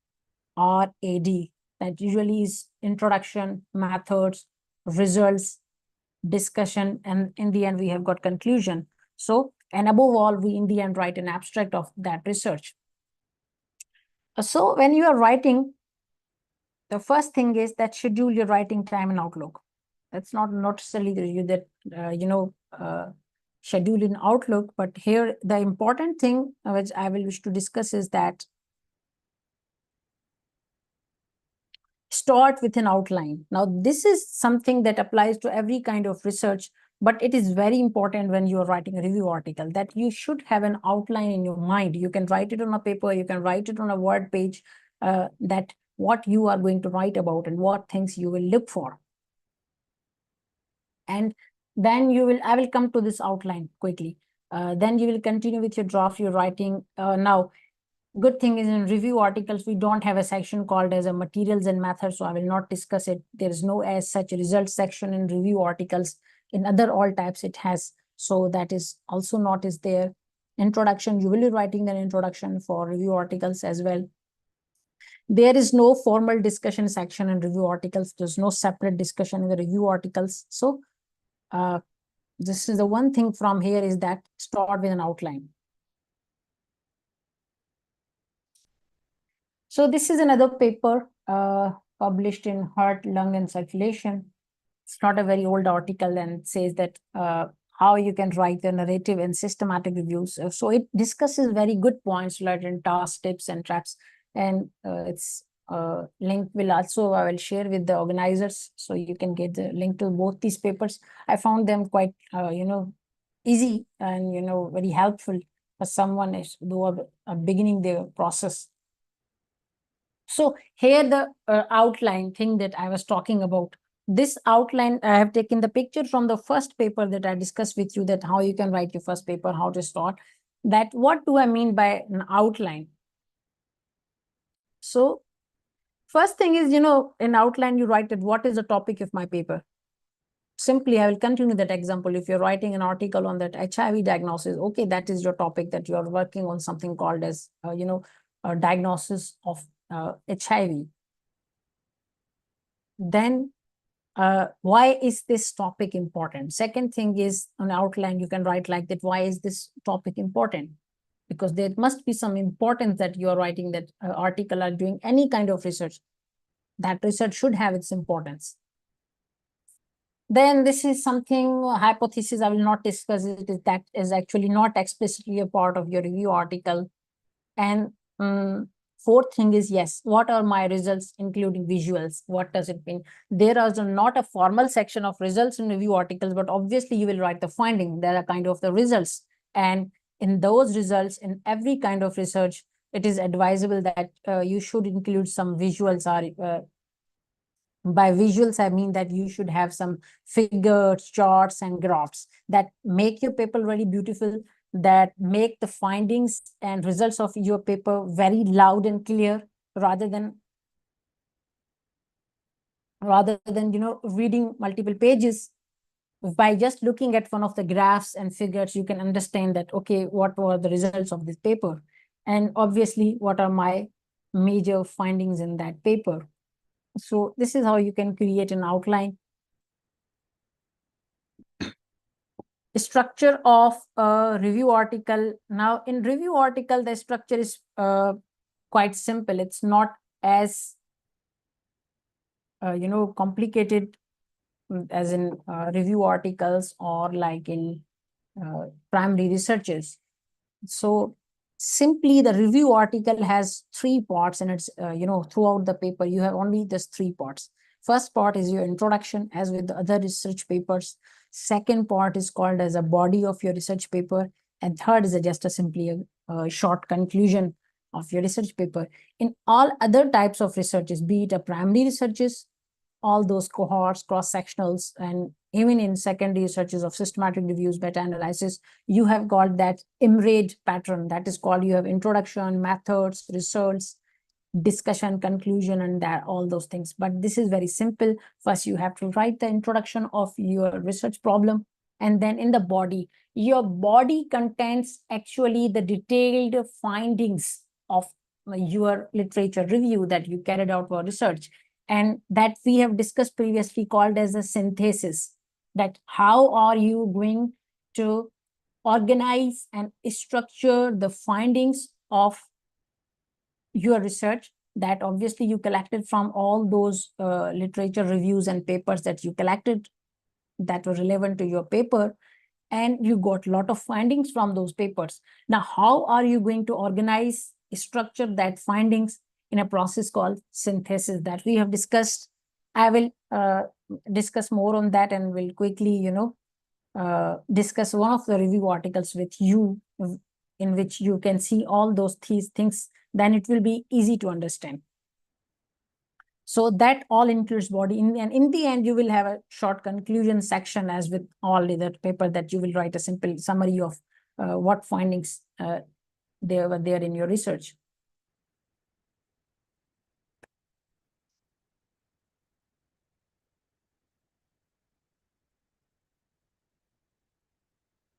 That usually is introduction, methods, results, discussion, and in the end we have got conclusion. So, and above all, we in the end write an abstract of that research. So when you are writing, the first thing is that schedule your writing time and outlook. That's not necessarily schedule in Outlook, but here the important thing which I will wish to discuss is that start with an outline. Now, this is something that applies to every kind of research, but it is very important when you are writing a review article, that you should have an outline in your mind. You can write it on a paper, you can write it on a Word page, that what you are going to write about and what things you will look for. And then I will come to this outline quickly. Then you will continue with your draft, your writing. Now, good thing is, in review articles, we don't have a section called as a materials and methods, so I will not discuss it. There is no as such results section in review articles. In other all types it has, so that is also not is there. Introduction, you will be writing an introduction for review articles as well. There is no formal discussion section in review articles. There's no separate discussion in the review articles. So this is the one thing from here, is that start with an outline. So this is another paper published in Heart, Lung, and Circulation. It's not a very old article, and it says that how you can write the narrative and systematic reviews. So it discusses very good points related in tasks, tips, and traps. And its link will also, I will share with the organizers, so you can get the link to both these papers. I found them quite, easy and, very helpful for someone who are beginning their process. So here the outline thing that I was talking about. This outline, I have taken the picture from the first paper that I discussed with you, that how you can write your first paper, how to start. That what do I mean by an outline? So first thing is, in outline, you write that what is the topic of my paper. simply, I will continue that example. If you're writing an article on that HIV diagnosis, okay, that is your topic, that you are working on something called as, a diagnosis of HIV. Then why is this topic important? Second thing is, on outline, you can write like that, why is this topic important? Because there must be some importance that you are writing that article or doing any kind of research. That research should have its importance. Then this is something, hypothesis, I will not discuss it. That is actually not explicitly a part of your review article. And fourth thing is, yes, what are my results, including visuals? What does it mean? There is not a formal section of results in review articles, but obviously you will write the finding. There are kind of the results. And in those results, in every kind of research, it is advisable that you should include some visuals. Or by visuals, I mean that you should have some figures, charts, and graphs that make your paper very beautiful, that make the findings and results of your paper very loud and clear, rather than reading multiple pages. By just looking at one of the graphs and figures, you can understand that, okay, what were the results of this paper, and obviously what are my major findings in that paper. So this is how you can create an outline. Structure of a review article. Now, in review article, the structure is quite simple. It's not as complicated as in review articles or like in primary researches. So simply, the review article has 3 parts, and it's throughout the paper you have only just 3 parts. First part is your introduction, as with the other research papers. Second part is called as a body of your research paper, and third is just simply a short conclusion of your research paper. In all other types of researches, be it a primary researches, all those cohorts, cross-sectionals, and even in secondary researches of systematic reviews, meta-analysis, you have got that IMRAID pattern. That is called, you have introduction, methods, results, discussion, conclusion, and that all those things. But this is very simple. First, you have to write the introduction of your research problem, and then in the body, your body contains actually the detailed findings of your literature review that you carried out for research, and that we have discussed previously, called as a synthesis. That how are you going to organize and structure the findings of your research that obviously you collected from all those literature reviews and papers that you collected that were relevant to your paper, and you got a lot of findings from those papers. Now, how are you going to organize, structure that findings in a process called synthesis that we have discussed? I will discuss more on that, and will quickly, discuss one of the review articles with you, in which you can see all those things. Then it will be easy to understand. So that all includes body. And in the end, you will have a short conclusion section, as with all the paper, that you will write a simple summary of what findings there were there in your research.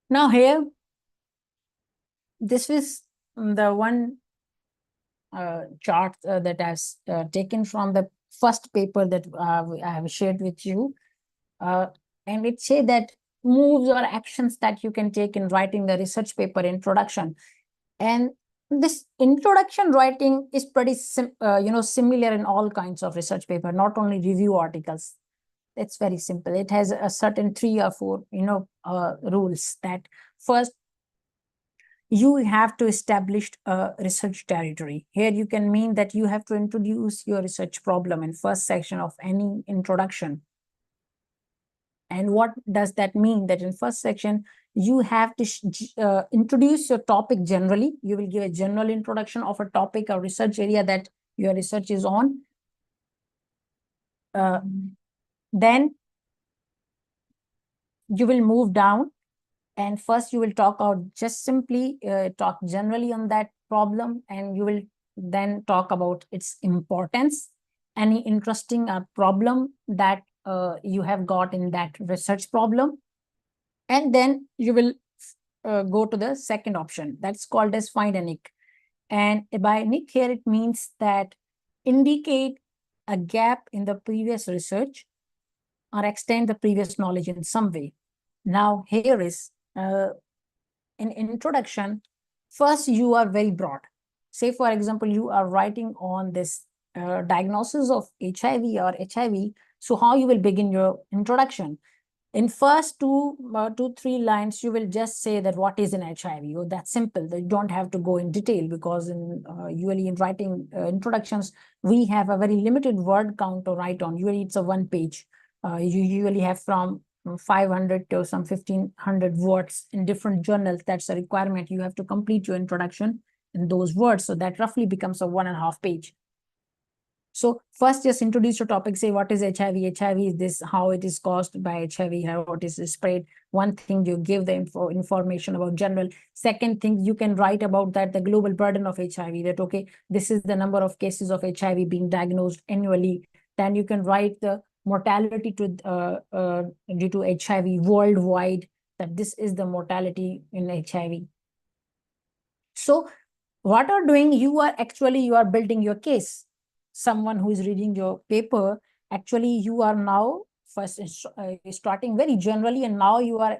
Now here, this is the one chart that I've taken from the first paper that I have shared with you. And it says that moves or actions that you can take in writing the research paper introduction. And this introduction writing is pretty similar in all kinds of research paper, not only review articles. It's very simple. It has a certain 3 or 4 rules. That first, you have to establish a research territory. Here you can mean that you have to introduce your research problem in first section of any introduction. And what does that mean? That in first section, you have to introduce your topic generally. You will give a general introduction of a topic or research area that your research is on. Then you will move down, and first you will talk out, just simply talk generally on that problem, and you will then talk about its importance, any interesting problem that you have got in that research problem. And then you will go to the second option. That's called as find a nick. And by nick here, it means that indicate a gap in the previous research or extend the previous knowledge in some way. Now, here is in introduction. First, you are very broad. Say, for example, you are writing on this diagnosis of HIV or HIV. So how you will begin your introduction? In first two, 3 lines, you will just say that what is an HIV. Oh, that's simple. You don't have to go in detail, because in usually in writing introductions, we have a very limited word count to write on. Usually it's a 1 page. You usually have from 500 to some 1500 words in different journals. That's a requirement. You have to complete your introduction in those words. So that roughly becomes a 1.5 page. So first, just introduce your topic, say what is HIV? HIV is this, how it is caused by HIV, how it is spread. One thing, you give the information about general. Second thing, you can write about that, the global burden of HIV, that, okay, this is the number of cases of HIV being diagnosed annually. Then you can write the mortality due to HIV worldwide, that this is the mortality in HIV. So what are doing, you are building your case. Someone who is reading your paper, actually you are now first starting very generally, and now you are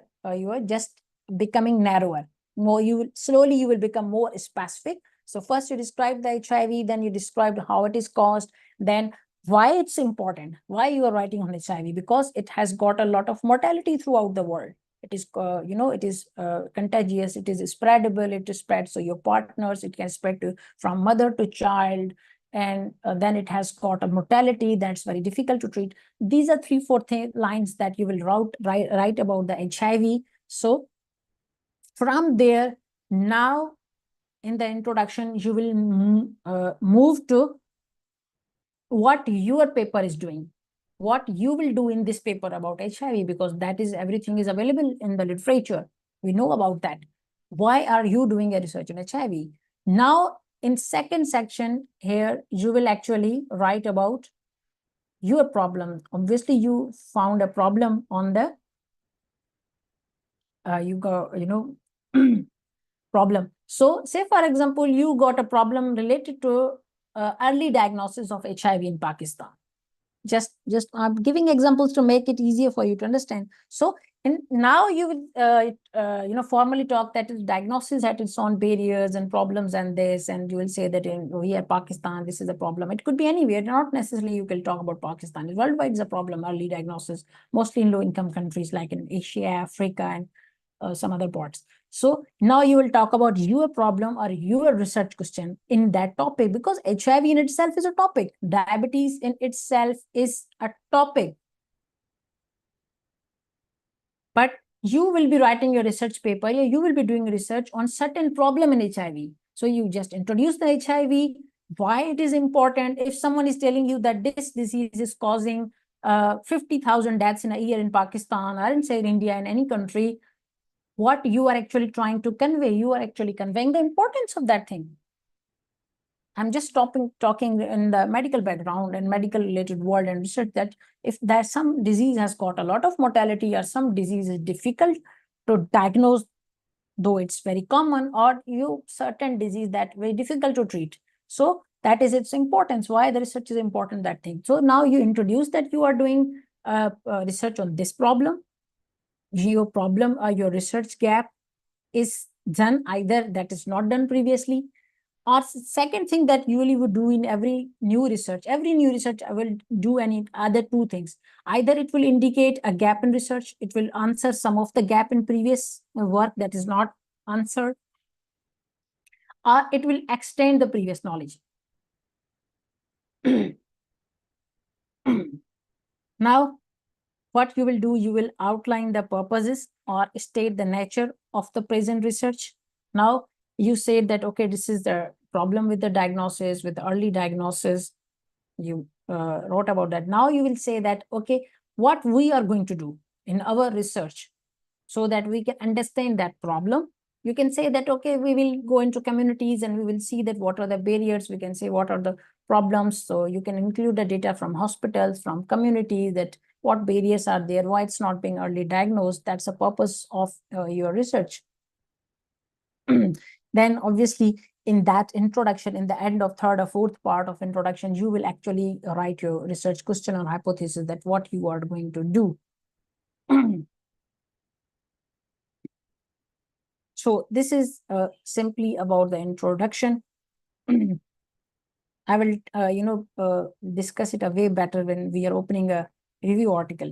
just becoming narrower. More you will become more specific. So first you describe the HIV, then you described how it is caused, then why it's important, why you are writing on HIV, because it has got a lot of mortality throughout the world. It is, it is contagious, it is spreadable, it is spread. So your partners, it can spread from mother to child. And then it has got a mortality that's very difficult to treat. These are 3-4 lines that you will write about the HIV. So from there, now in the introduction, you will move to what your paper is doing, what you will do in this paper about HIV, because that is, everything is available in the literature. We know about that. Why are you doing a research on HIV? Now, in second section here, you will actually write about your problem. Obviously, you found a problem on the, problem. So say, for example, you got a problem related to early diagnosis of HIV in Pakistan. Just I'm giving examples to make it easier for you to understand. So, and now you will formally talk that diagnosis had its own barriers and problems and this, and you will say that in here Pakistan, this is a problem. It could be anywhere, not necessarily you can talk about Pakistan. Worldwide is a problem, early diagnosis, mostly in low-income countries like in Asia, Africa, and some other parts. So now you will talk about your problem or your research question in that topic, because HIV in itself is a topic. Diabetes in itself is a topic. But you will be writing your research paper, you will be doing research on certain problem in HIV. So you just introduce the HIV, why it is important. If someone is telling you that this disease is causing 50,000 deaths in a year in Pakistan, or in, say, India, in any country, what you are actually trying to convey, you are actually conveying the importance of that thing. I'm just talking in the medical background and medical related world and research, that if there's some disease has got a lot of mortality, or some disease is difficult to diagnose, though it's very common, or certain disease that very difficult to treat. So that is its importance, why the research is important, that thing. So now you introduce that you are doing research on this problem. Your problem or your research gap is done, either that is not done previously, or second thing that you would do in every new research will do any other 2 things. Either it will indicate a gap in research, it will answer some of the gap in previous work that is not answered, or it will extend the previous knowledge. Now, what you will do, you will outline the purposes or state the nature of the present research. Now, you said that, okay, this is the problem with the diagnosis, with the early diagnosis. You wrote about that. Now you will say that, okay, what we are going to do in our research so that we can understand that problem. You can say that, okay, we will go into communities and we will see that what are the barriers. We can say what are the problems. So you can include the data from hospitals, from communities, that what barriers are there, why it's not being early diagnosed. That's the purpose of your research. Then obviously in that introduction, in the end of third or fourth part of introduction, you will actually write your research question or hypothesis, that what you are going to do. So this is simply about the introduction. I will, discuss it a way better when we are opening a review article.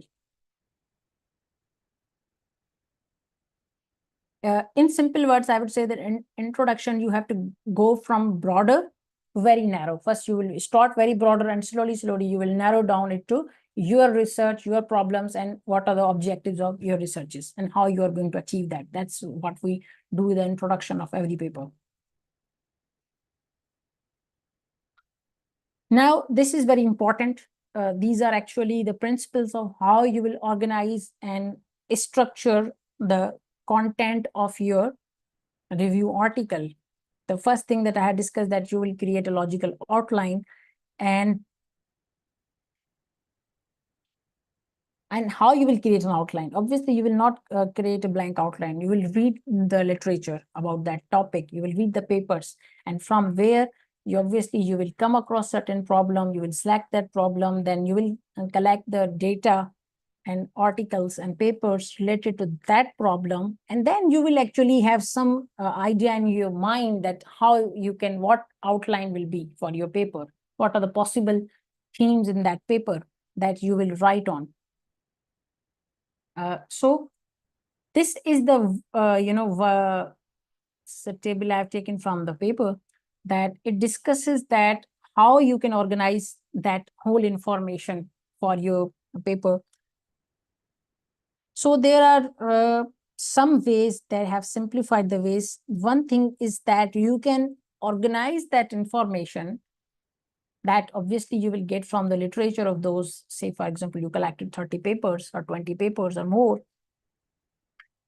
In simple words, I would say that in introduction, you have to go from broader to very narrow. First, you will start very broader, and slowly, you will narrow down it to your research, your problems, and what are the objectives of your researches and how you are going to achieve that. That's what we do with the introduction of every paper. Now, this is very important. These are actually the principles of how you will organize and structure the content of your review article. The first thing that I had discussed, that you will create a logical outline, and how you will create an outline. Obviously, you will not create a blank outline. You will read the literature about that topic. You will read the papers, and from where you will come across certain problem. You will select that problem. Then you will collect the data and articles and papers related to that problem. And then you will actually have some idea in your mind that how you can, what outline will be for your paper. What are the possible themes in that paper that you will write on. So this is the, table I've taken from the paper, that it discusses that how you can organize that whole information for your paper. So there are some ways that have simplified the ways. One thing is that you can organize that information that obviously you will get from the literature of those. Say, for example, you collected 30 papers or 20 papers or more.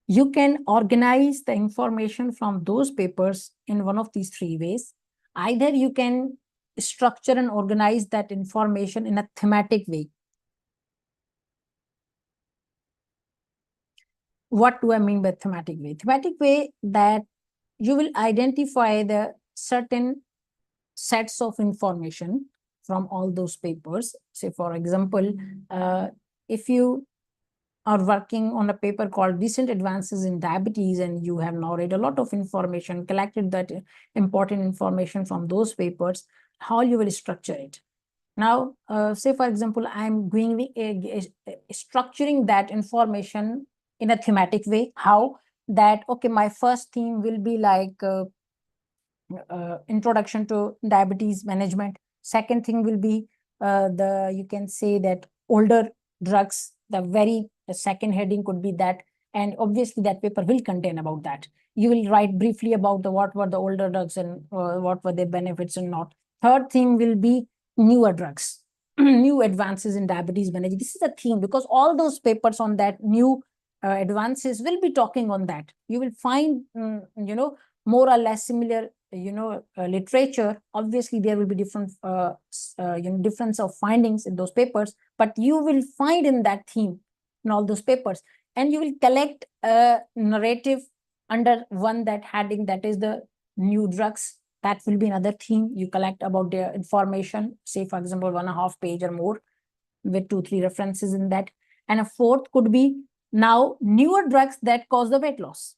You can organize the information from those papers in one of these three ways. Either you can structure and organize that information in a thematic way. What do I mean by thematic way? Thematic way, that you will identify the certain sets of information from all those papers. Say, for example, if you are working on a paper called Recent Advances in Diabetes, and you have now read a lot of information, collected that important information from those papers, how you will structure it. Now, say, for example, I'm doing structuring that information in a thematic way. How? That, okay, my first theme will be like introduction to diabetes management. Second thing will be you can say that older drugs. The second heading could be that, and obviously that paper will contain about that. You will write briefly about what were the older drugs and what were their benefits and not. Third theme will be newer drugs, new advances in diabetes management. This is a theme because all those papers on that new advances will be talking on that. You will find, more or less similar, literature. Obviously, there will be different, difference of findings in those papers, but you will find in that theme in all those papers, and you will collect a narrative under one that heading, that is the new drugs. That will be another theme. You collect about their information, say, for example, 1.5 page or more with 2-3 references in that. And a fourth could be now newer drugs that cause the weight loss.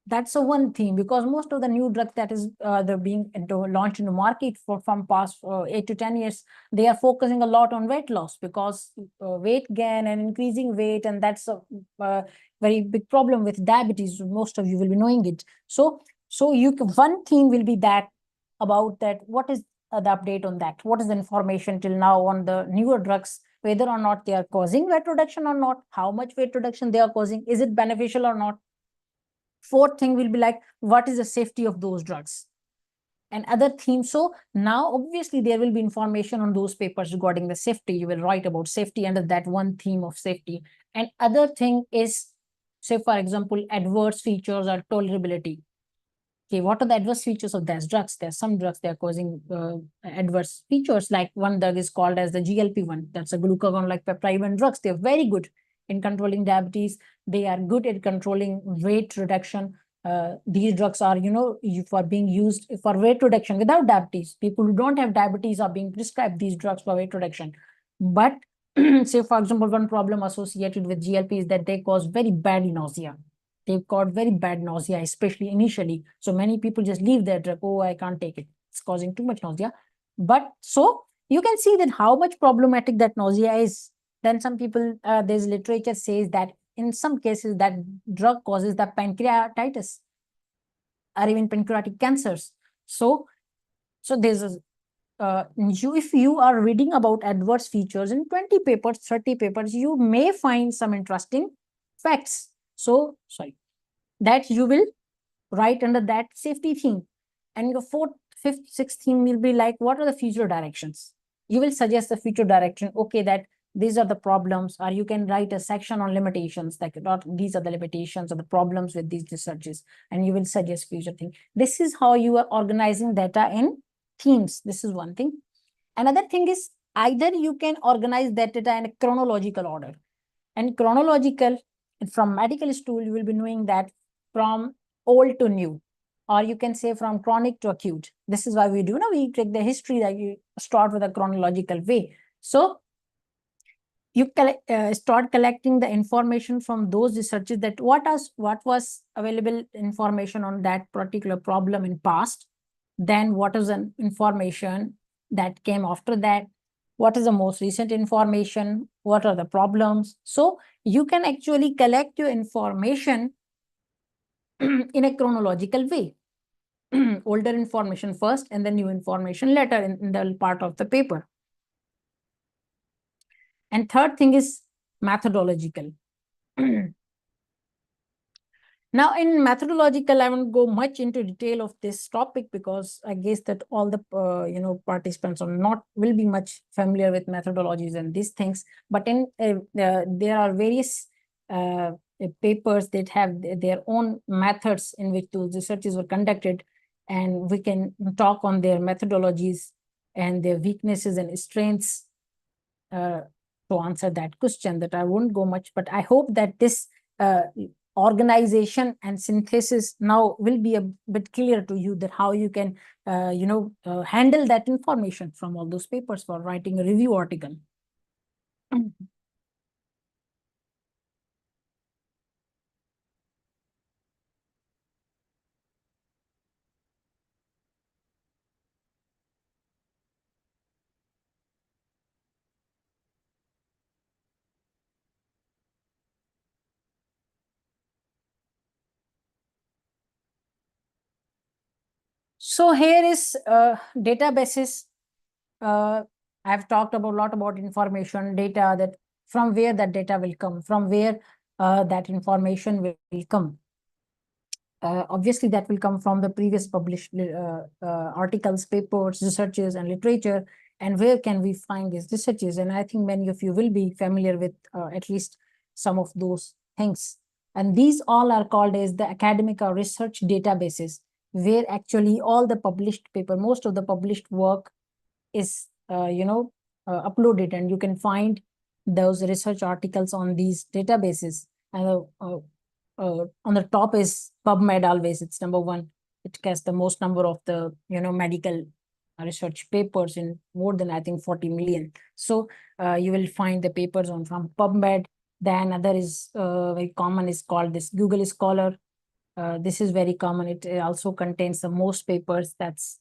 That's a one theme, because most of the new drugs that is they're being launched in the market from past 8 to 10 years, they are focusing a lot on weight loss, because weight gain and increasing weight, and that's a very big problem with diabetes. Most of you will be knowing it. So one theme will be that, about that, what is the update on that? What is the information till now on the newer drugs, whether or not they are causing weight reduction or not, how much weight reduction they are causing, is it beneficial or not? Fourth thing will be like, what is the safety of those drugs and other themes. So now obviously there will be information on those papers regarding the safety. You will write about safety under that one theme of safety. And other thing is, say, for example, adverse features or tolerability. Okay, what are the adverse features of these drugs? There are some drugs that are causing adverse features. Like one drug is called as the GLP-1. That's a glucagon-like peptide-1 drugs. They're very good in controlling diabetes. They are good at controlling weight reduction. These drugs are, for being used for weight reduction without diabetes. People who don't have diabetes are being prescribed these drugs for weight reduction. But say, for example, one problem associated with GLP is that they cause very bad nausea. They've got very bad nausea, especially initially. So many people just leave their drug. Oh, I can't take it. It's causing too much nausea. But so you can see that how much problematic that nausea is. Then some people, there's literature says that in some cases that drug causes the pancreatitis or even pancreatic cancers. So there's a if you are reading about adverse features in 20 papers, 30 papers, you may find some interesting facts. So, that you will write under that safety theme. And your fourth, fifth, sixth theme will be like, what are the future directions? You will suggest the future direction. Okay, that these are the problems, or you can write a section on limitations, like not these are the limitations or the problems with these researches, and you will suggest future thing. This is how you are organizing data in themes. This is one thing. Another thing is either you can organize that data in a chronological order. And chronological, from medical stool, you will be knowing that from old to new, or you can say from chronic to acute. This is why we do. We take the history that you start with a chronological way. So you start collecting the information from those researches, that what was available information on that particular problem in past, then what is an information that came after that, what is the most recent information, what are the problems. So you can actually collect your information in a chronological way. Older information first and then new information later in the part of the paper. And third thing is methodological. Now, in methodological, I won't go much into detail of this topic because I guess that all the participants will be much familiar with methodologies and these things. But in there are various papers that have their own methods in which those researches were conducted, and we can talk on their methodologies and their weaknesses and strengths to answer that question. That I won't go much, but I hope that this organization and synthesis now will be a bit clear to you, that how you can handle that information from all those papers for writing a review article. So here is databases. I've talked about a lot about information, data, that from where that data will come, from where that information will come. Obviously, that will come from the previous published articles, papers, researches, and literature. And where can we find these researches? And I think many of you will be familiar with at least some of those things. And these all are called as the academic or research databases, where actually all the published paper, most of the published work is uploaded, and you can find those research articles on these databases. And on the top is PubMed. Always it's number one. It has the most number of the medical research papers, in more than I think 40 million. So you will find the papers from PubMed. Then another is very common, is called this Google Scholar. This is very common. It also contains the most papers. That's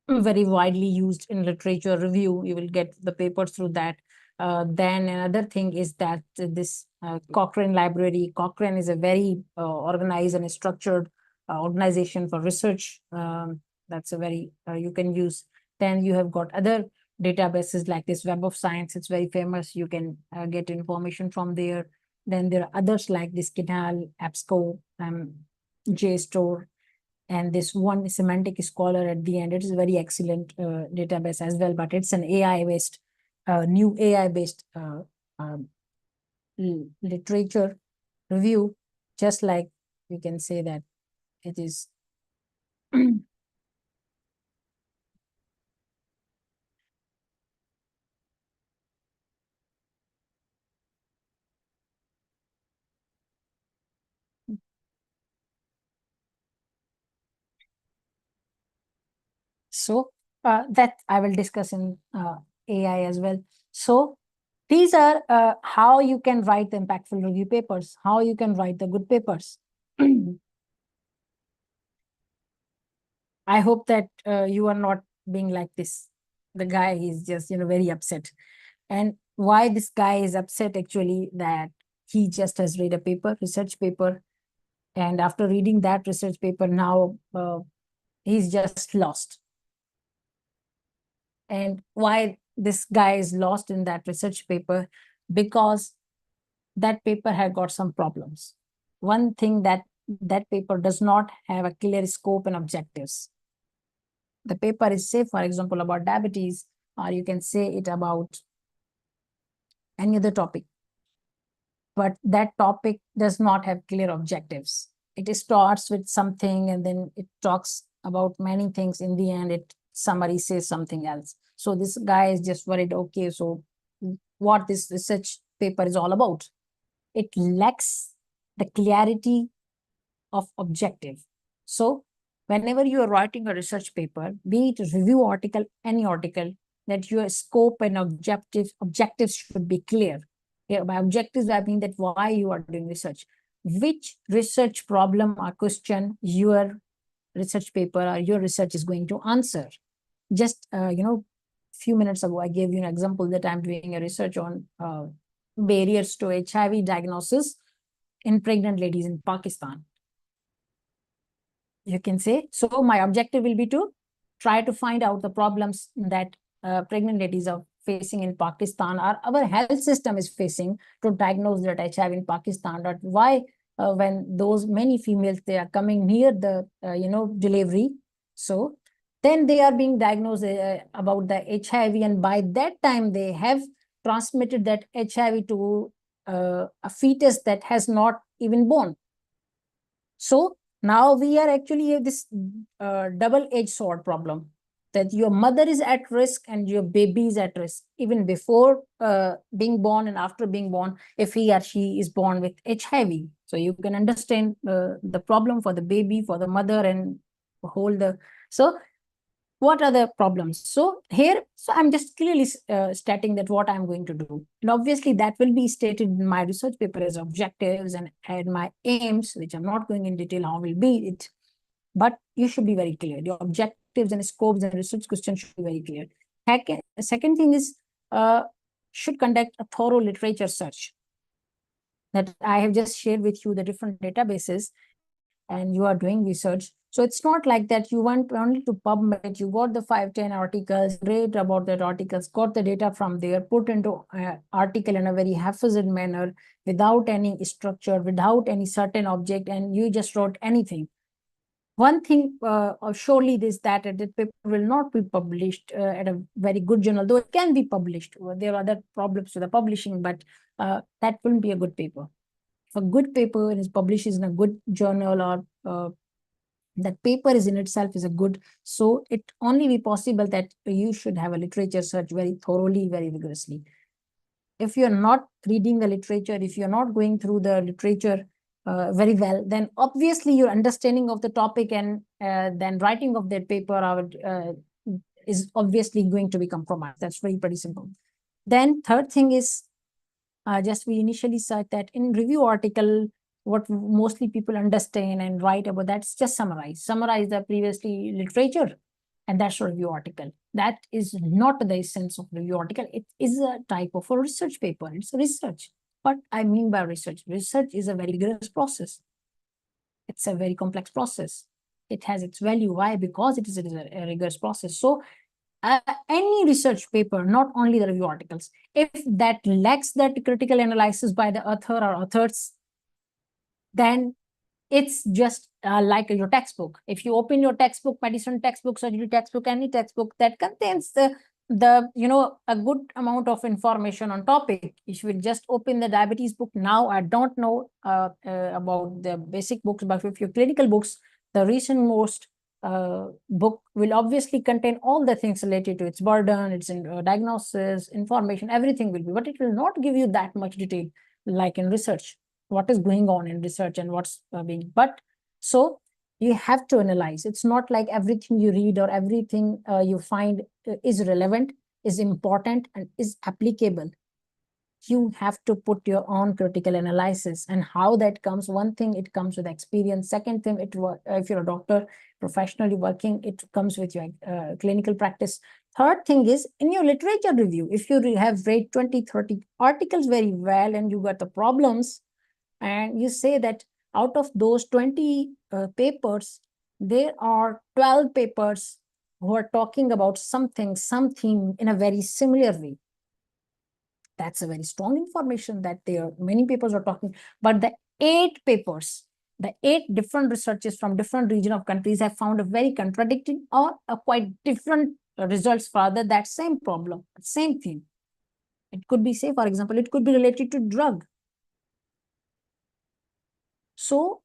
very widely used in literature review. You will get the papers through that. Then another thing is that this Cochrane library. Cochrane is a very organized and structured organization for research. That's a very you can use. Then you have got other databases like this Web of Science. It's very famous. You can get information from there. Then there are others like this Kinal, AppSco, JSTOR, and this one Semantic Scholar at the end. It is a very excellent database as well, but it's an AI-based, new AI-based literature review, just like we can say that it is So that I will discuss in AI as well. So these are how you can write the impactful review papers, how you can write the good papers. I hope that you are not being like this. The guy is just, very upset. And why this guy is upset actually, that he just has read a paper, research paper. And after reading that research paper, now he's just lost. And why this guy is lost in that research paper? Because that paper had got some problems. One thing, that paper does not have a clear scope and objectives. The paper is, say, for example, about diabetes, or you can say it about any other topic. But that topic does not have clear objectives. It starts with something and then it talks about many things. In the end, it summary says something else. So this guy is just worried, okay, so what this research paper is all about? It lacks the clarity of objective. So whenever you are writing a research paper, be it a review article, any article, that your scope and objectives should be clear. Yeah, by objectives, I mean that why you are doing research, which research problem or question your research paper or your research is going to answer. Just few minutes ago, I gave you an example that I'm doing a research on barriers to HIV diagnosis in pregnant ladies in Pakistan. You can say, so my objective will be to try to find out the problems that pregnant ladies are facing in Pakistan, or our health system is facing to diagnose that HIV in Pakistan. That why when those many females, they are coming near the delivery, so then they are being diagnosed about the HIV, and by that time they have transmitted that HIV to a fetus that has not even born. So now we are actually have this double-edged sword problem, that your mother is at risk and your baby is at risk, even before being born and after being born, if he or she is born with HIV. So you can understand the problem for the baby, for the mother, and whole the. So what are the problems? So here, so I'm just clearly stating that what I'm going to do. And obviously that will be stated in my research paper as objectives and my aims, which I'm not going in detail how will be it. But you should be very clear. Your objectives and scopes and research questions should be very clear. Second thing is, should conduct a thorough literature search. That I have just shared with you the different databases, and you are doing research. So it's not like that you want only to PubMed, you got the 5-10 articles, read about that articles, got the data from there, put into article in a very haphazard manner, without any structure, without any certain object, and you just wrote anything. One thing surely is that the paper will not be published at a very good journal, though it can be published. There are other problems with the publishing, but that wouldn't be a good paper. If a good paper is published in a good journal, or that paper is in itself is a good, so it only be possible that you should have a literature search very thoroughly, very vigorously. If you're not reading the literature, if you're not going through the literature very well, then obviously your understanding of the topic and then writing of that paper is obviously going to be compromised. That's pretty simple. Then third thing is, just we initially said that in review article, what mostly people understand and write about, that's just summarize the previously literature, and that's a review article. That is not the essence of review article. It is a type of a research paper. It's research. What I mean by research is a very rigorous process. It's a very complex process. It has its value. Why? Because it is a rigorous process. So any research paper, not only the review articles, if that lacks that critical analysis by the author or authors, then it's just like your textbook. If you open your textbook, medicine textbook, surgery textbook, any textbook that contains the a good amount of information on topic, if you will just open the diabetes book. Now I don't know about the basic books, but if your clinical books, the recent most book will obviously contain all the things related to its burden, its diagnosis, information, everything will be, but it will not give you that much detail like in research, what is going on in research and what's being, but so you have to analyze. It's not like everything you read or everything you find is relevant, is important, and is applicable. You have to put your own critical analysis, and how that comes. One thing, it comes with experience. Second thing, if you're a doctor professionally working, it comes with your clinical practice. Third thing is in your literature review. If you have read 20-30 articles very well and you got the problems, and you say that out of those 20 papers, there are 12 papers who are talking about something, some theme in a very similar way. That's a very strong information that many papers are talking, but the 8 papers, the 8 different researchers from different region of countries have found a very contradicting or a quite different results for that same problem, same theme. It could be, say, for example, it could be related to drug. So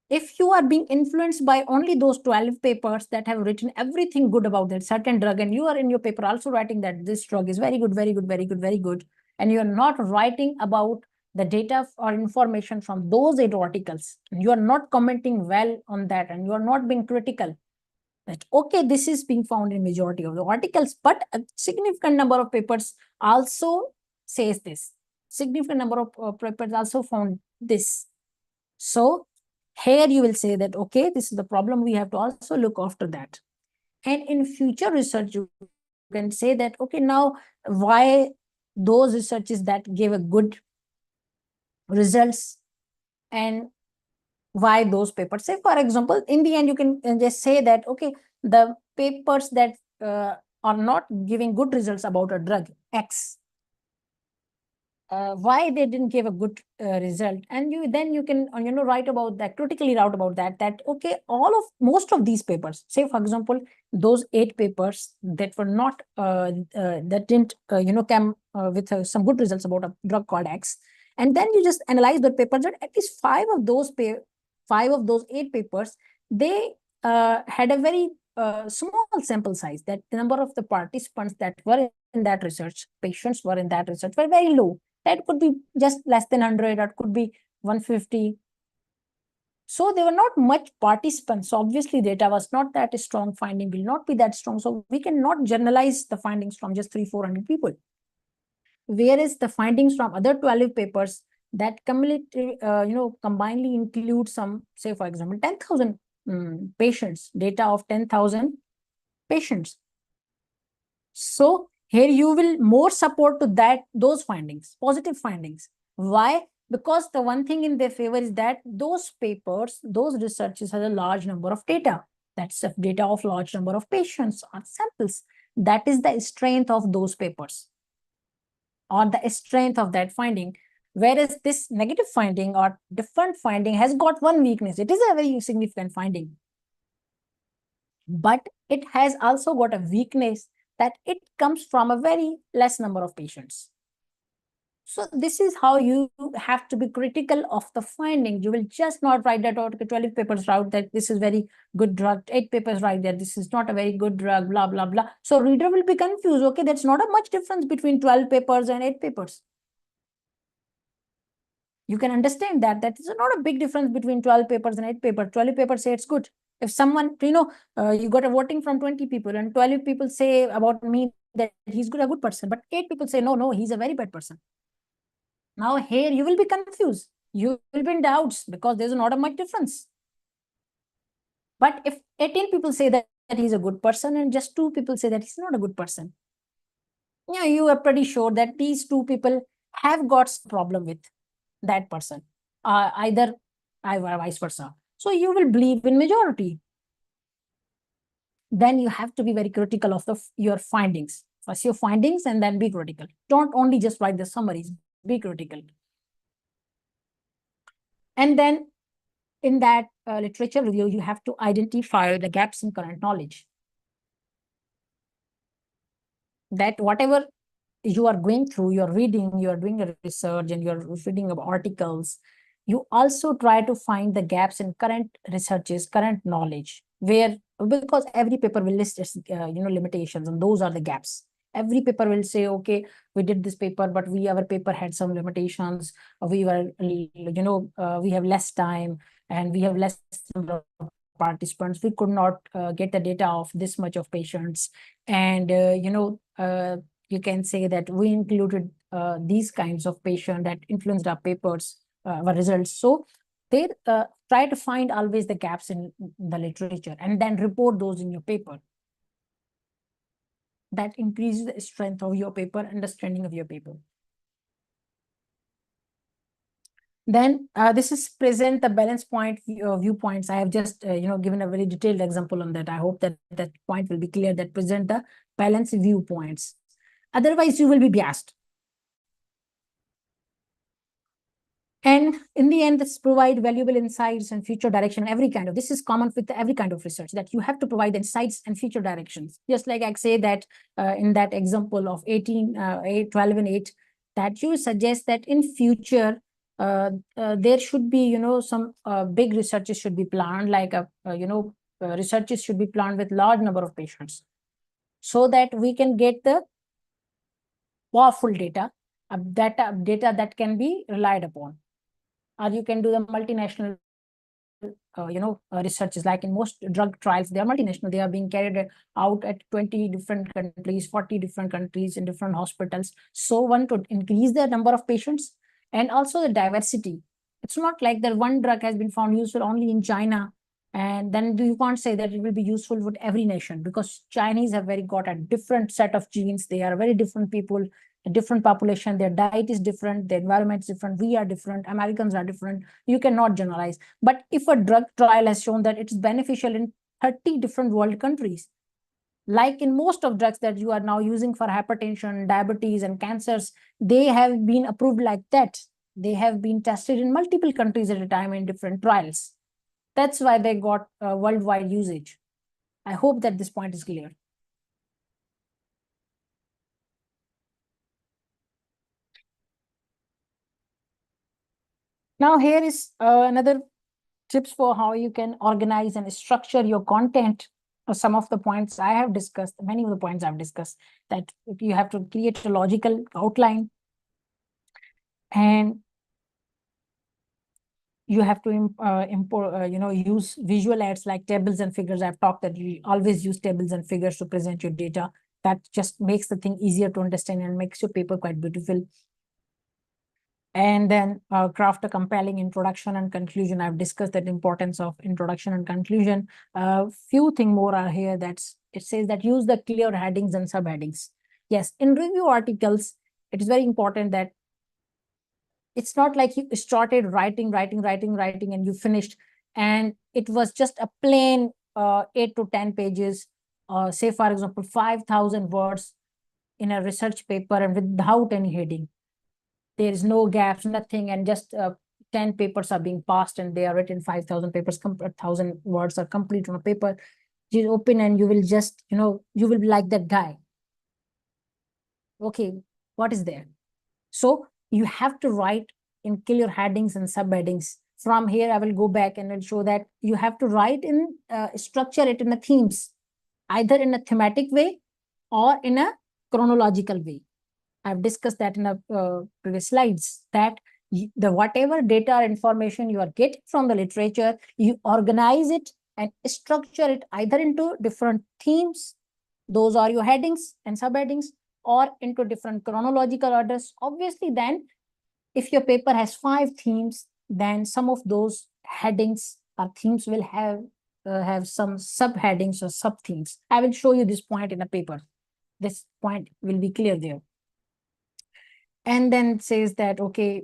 if you are being influenced by only those 12 papers that have written everything good about that certain drug, and you are in your paper also writing that this drug is very good, very good, very good, very good, and you are not writing about the data or information from those 8 articles, and you are not commenting well on that, and you are not being critical that, okay, this is being found in majority of the articles, but a significant number of papers also says this. Significant number of papers also found this. So here you will say that, okay, this is the problem, we have to also look after that. And in future research, you can say that, okay, now why those researches that gave a good results, and why those papers. Say, for example, in the end, you can just say that, okay, the papers that are not giving good results about a drug X, why they didn't give a good result, and you can write about that, critically write about that okay, most of these papers, say for example, those 8 papers that were not that didn't come with some good results about a drug called X, and then you just analyze the papers, that at least 5 of those 8 papers, they had a very small sample size, that the number of the participants that were in that research, patients were in that research, were very low. That could be just less than 100, or could be 150. So there were not much participants. So obviously data was not that strong, finding will not be that strong. So we cannot generalize the findings from just 300-400 people. Whereas the findings from other 12 papers that combinedly include some, say for example, 10,000 patients, data of 10,000 patients. So here you will more support to those findings, positive findings. Why? Because the one thing in their favor is that those papers, those researches has a large number of data. That's the data of large number of patients or samples. That is the strength of those papers, or the strength of that finding. Whereas this negative finding or different finding has got one weakness. It is a very significant finding, but it has also got a weakness, that it comes from a very less number of patients. So this is how you have to be critical of the finding. You will just not write that out, 12 papers write that this is very good drug, 8 papers write that this is not a very good drug, blah, blah, blah. So reader will be confused. Okay, that's not a much difference between 12 papers and 8 papers. You can understand that is not a big difference between 12 papers and 8 papers. 12 papers say it's good. If someone, you got a voting from 20 people and 12 people say about me that he's a good person, but 8 people say, no, he's a very bad person. Now here you will be confused. You will be in doubts because there's not a much difference. But if 18 people say that he's a good person and just 2 people say that he's not a good person, you are pretty sure that these 2 people have got some problem with that person, either vice versa. So you will believe in majority. Then you have to be very critical of your findings. First your findings and then be critical. Don't only just write the summaries, be critical. And then in that literature review, you have to identify the gaps in current knowledge. That whatever you are going through, you're reading, you're doing a research and you're reading about articles, you also try to find the gaps in current researches, current knowledge. where, because every paper will list its limitations, and those are the gaps. Every paper will say, okay, we did this paper, but our paper had some limitations. We were, we have less time, and we have less number of participants. We could not get the data of this much of patients. And, you can say that we included these kinds of patients that influenced our papers, our results. So they try to find always the gaps in the literature and then report those in your paper. That increases the strength of your paper, understanding of your paper. Then this is present the balance point viewpoints. I have just given a very detailed example on that. I hope that that point will be clear, that present the balance viewpoints. Otherwise, you will be biased. And in the end, this provide valuable insights and future direction. Every kind of, this is common with every kind of research, that you have to provide insights and future directions. Just like I say that in that example of 12 and 8, that you suggest that in future, there should be, some big researches should be planned, like, researches should be planned with large number of patients, so that we can get the powerful data that can be relied upon. Or you can do the multinational researches, like in most drug trials, they are multinational. They are being carried out at 20 different countries, 40 different countries in different hospitals. So one, to increase the number of patients and also the diversity. It's not like that one drug has been found useful only in China, and then you can't say that it will be useful with every nation, because Chinese have got a different set of genes. They are very different people, a different population. Their diet is different, the environment is different, we are different, Americans are different. You cannot generalize. But if a drug trial has shown that it's beneficial in 30 different world countries, like in most of drugs that you are now using for hypertension, diabetes, and cancers, they have been approved like that. They have been tested in multiple countries at a time in different trials. That's why they got worldwide usage. I hope that this point is clear. Now here is another tips for how you can organize and structure your content. Some of the points I have discussed, many of the points I've discussed, that you have to create a logical outline, and you have to import, use visual aids like tables and figures. I've talked that you always use tables and figures to present your data. That just makes the thing easier to understand and makes your paper quite beautiful. And then craft a compelling introduction and conclusion. I've discussed that importance of introduction and conclusion. Few things more are here. It says that use the clear headings and subheadings. Yes, in review articles, it is very important that it's not like you started writing, and you finished, and it was just a plain 8 to 10 pages, say, for example, 5,000 words in a research paper, and without any heading. There is no gaps, nothing, and just 10 papers are being passed, and they are written 5,000 papers, 1,000 words are complete on a paper. You open and you will just, you will be like that guy. Okay, what is there? So you have to write in clear headings and subheadings. From here, I will go back and I'll show that you have to write in, structure it in a themes, either in a thematic way or in a chronological way. I've discussed that in the previous slides, that the whatever data or information you are getting from the literature, you organize it and structure it either into different themes, those are your headings and subheadings, or into different chronological orders. Obviously, then, if your paper has 5 themes, then some of those headings or themes will have some subheadings or sub-themes. I will show you this point in a paper. This point will be clear there. And then it says that, okay,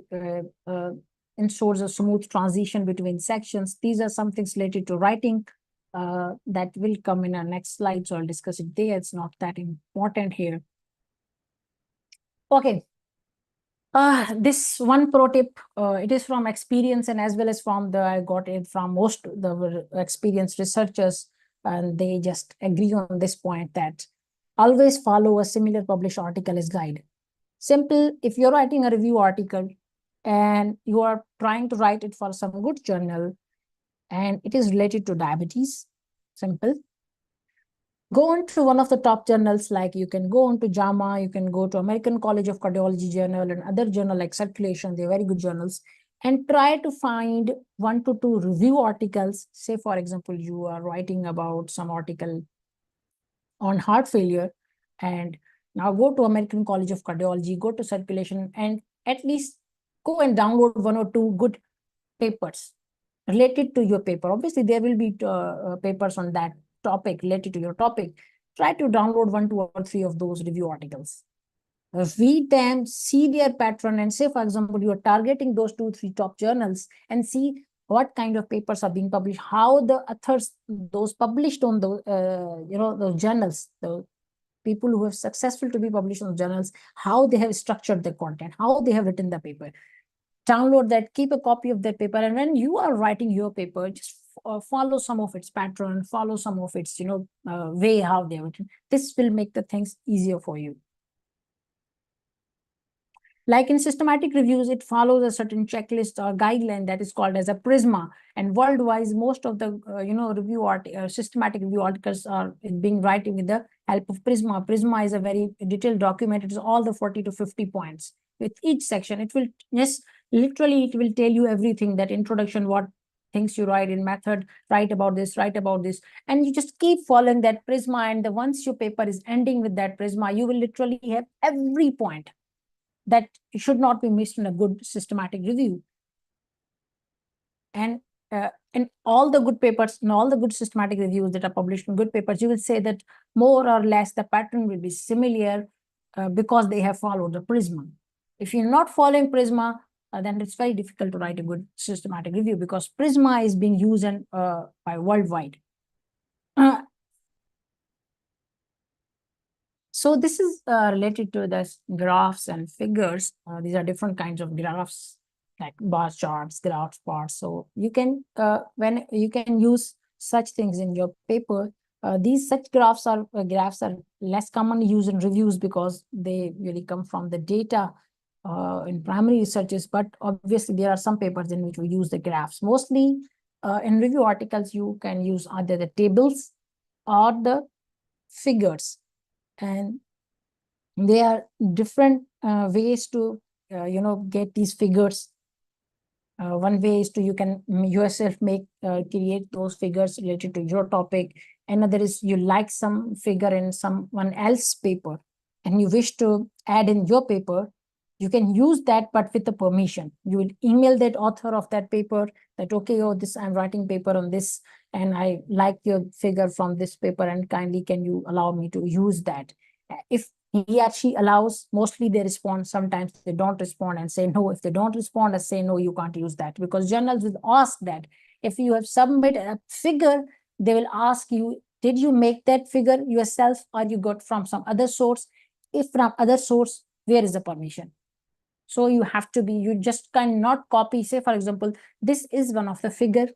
ensures a smooth transition between sections. These are some things related to writing that will come in our next slide, so I'll discuss it there. It's not that important here. Okay. This one pro tip, it is from experience, and as well as from I got it from most the experienced researchers, and they just agree on this point, that always follow a similar published article as guide. Simple, if you're writing a review article and you are trying to write it for some good journal, and it is related to diabetes, Simple. Go on to one of the top journals, like you can go on to JAMA, you can go to American College of Cardiology journal and other journal like Circulation. They're very good journals, and try to find 1 to 2 review articles. Say, for example, you are writing about some article on heart failure, and now go to American College of Cardiology, go to Circulation, and at least go and download 1 or 2 good papers related to your paper. Obviously, there will be papers on that topic related to your topic. Try to download 1, 2, or 3 of those review articles. Read them, see their pattern, and say, for example, you are targeting those 2, 3 top journals, and see what kind of papers are being published, how the authors, those published on those, those journals, the people who have successful to be published on journals, how they have structured the content, how they have written the paper. Download that, keep a copy of that paper, and when you are writing your paper, just follow some of its pattern, follow some of its way how they have written. This will make the things easier for you. Like in systematic reviews, it follows a certain checklist or guideline that is called as a PRISMA. And worldwide, most of the systematic review articles are being written with the help of PRISMA. PRISMA is a very detailed document. It is all the 40 to 50 points. With each section, it will literally it will tell you everything, that introduction, what things you write in method, write about this, and you just keep following that PRISMA. And once your paper is ending with that PRISMA, you will literally have every point that should not be missed in a good systematic review. And in all the good papers, in all the good systematic reviews that are published in good papers, you will say that more or less the pattern will be similar because they have followed the PRISMA. If you're not following PRISMA, then it's very difficult to write a good systematic review, because PRISMA is being used by worldwide. So this is related to the graphs and figures. These are different kinds of graphs, like bar charts, graph bars. So you can when you can use such things in your paper. These such graphs are less commonly used in reviews because they really come from the data in primary researches. But obviously, there are some papers in which we use the graphs. Mostly in review articles, you can use either the tables or the figures. And there are different ways to get these figures. One way is to you can yourself create those figures related to your topic. Another is you like some figure in someone else's paper and you wish to add in your paper. You can use that, but with the permission. You will email that author of that paper that, okay, I'm writing paper on this, and I like your figure from this paper, and kindly can you allow me to use that? If he or she allows, mostly they respond. Sometimes they don't respond and say no. If they don't respond and say no, you can't use that, because journals will ask that. If you have submitted a figure, they will ask you, did you make that figure yourself, or you got from some other source? If from other source, where is the permission? So you have to be, you just cannot copy. Say, for example, this is one of the figure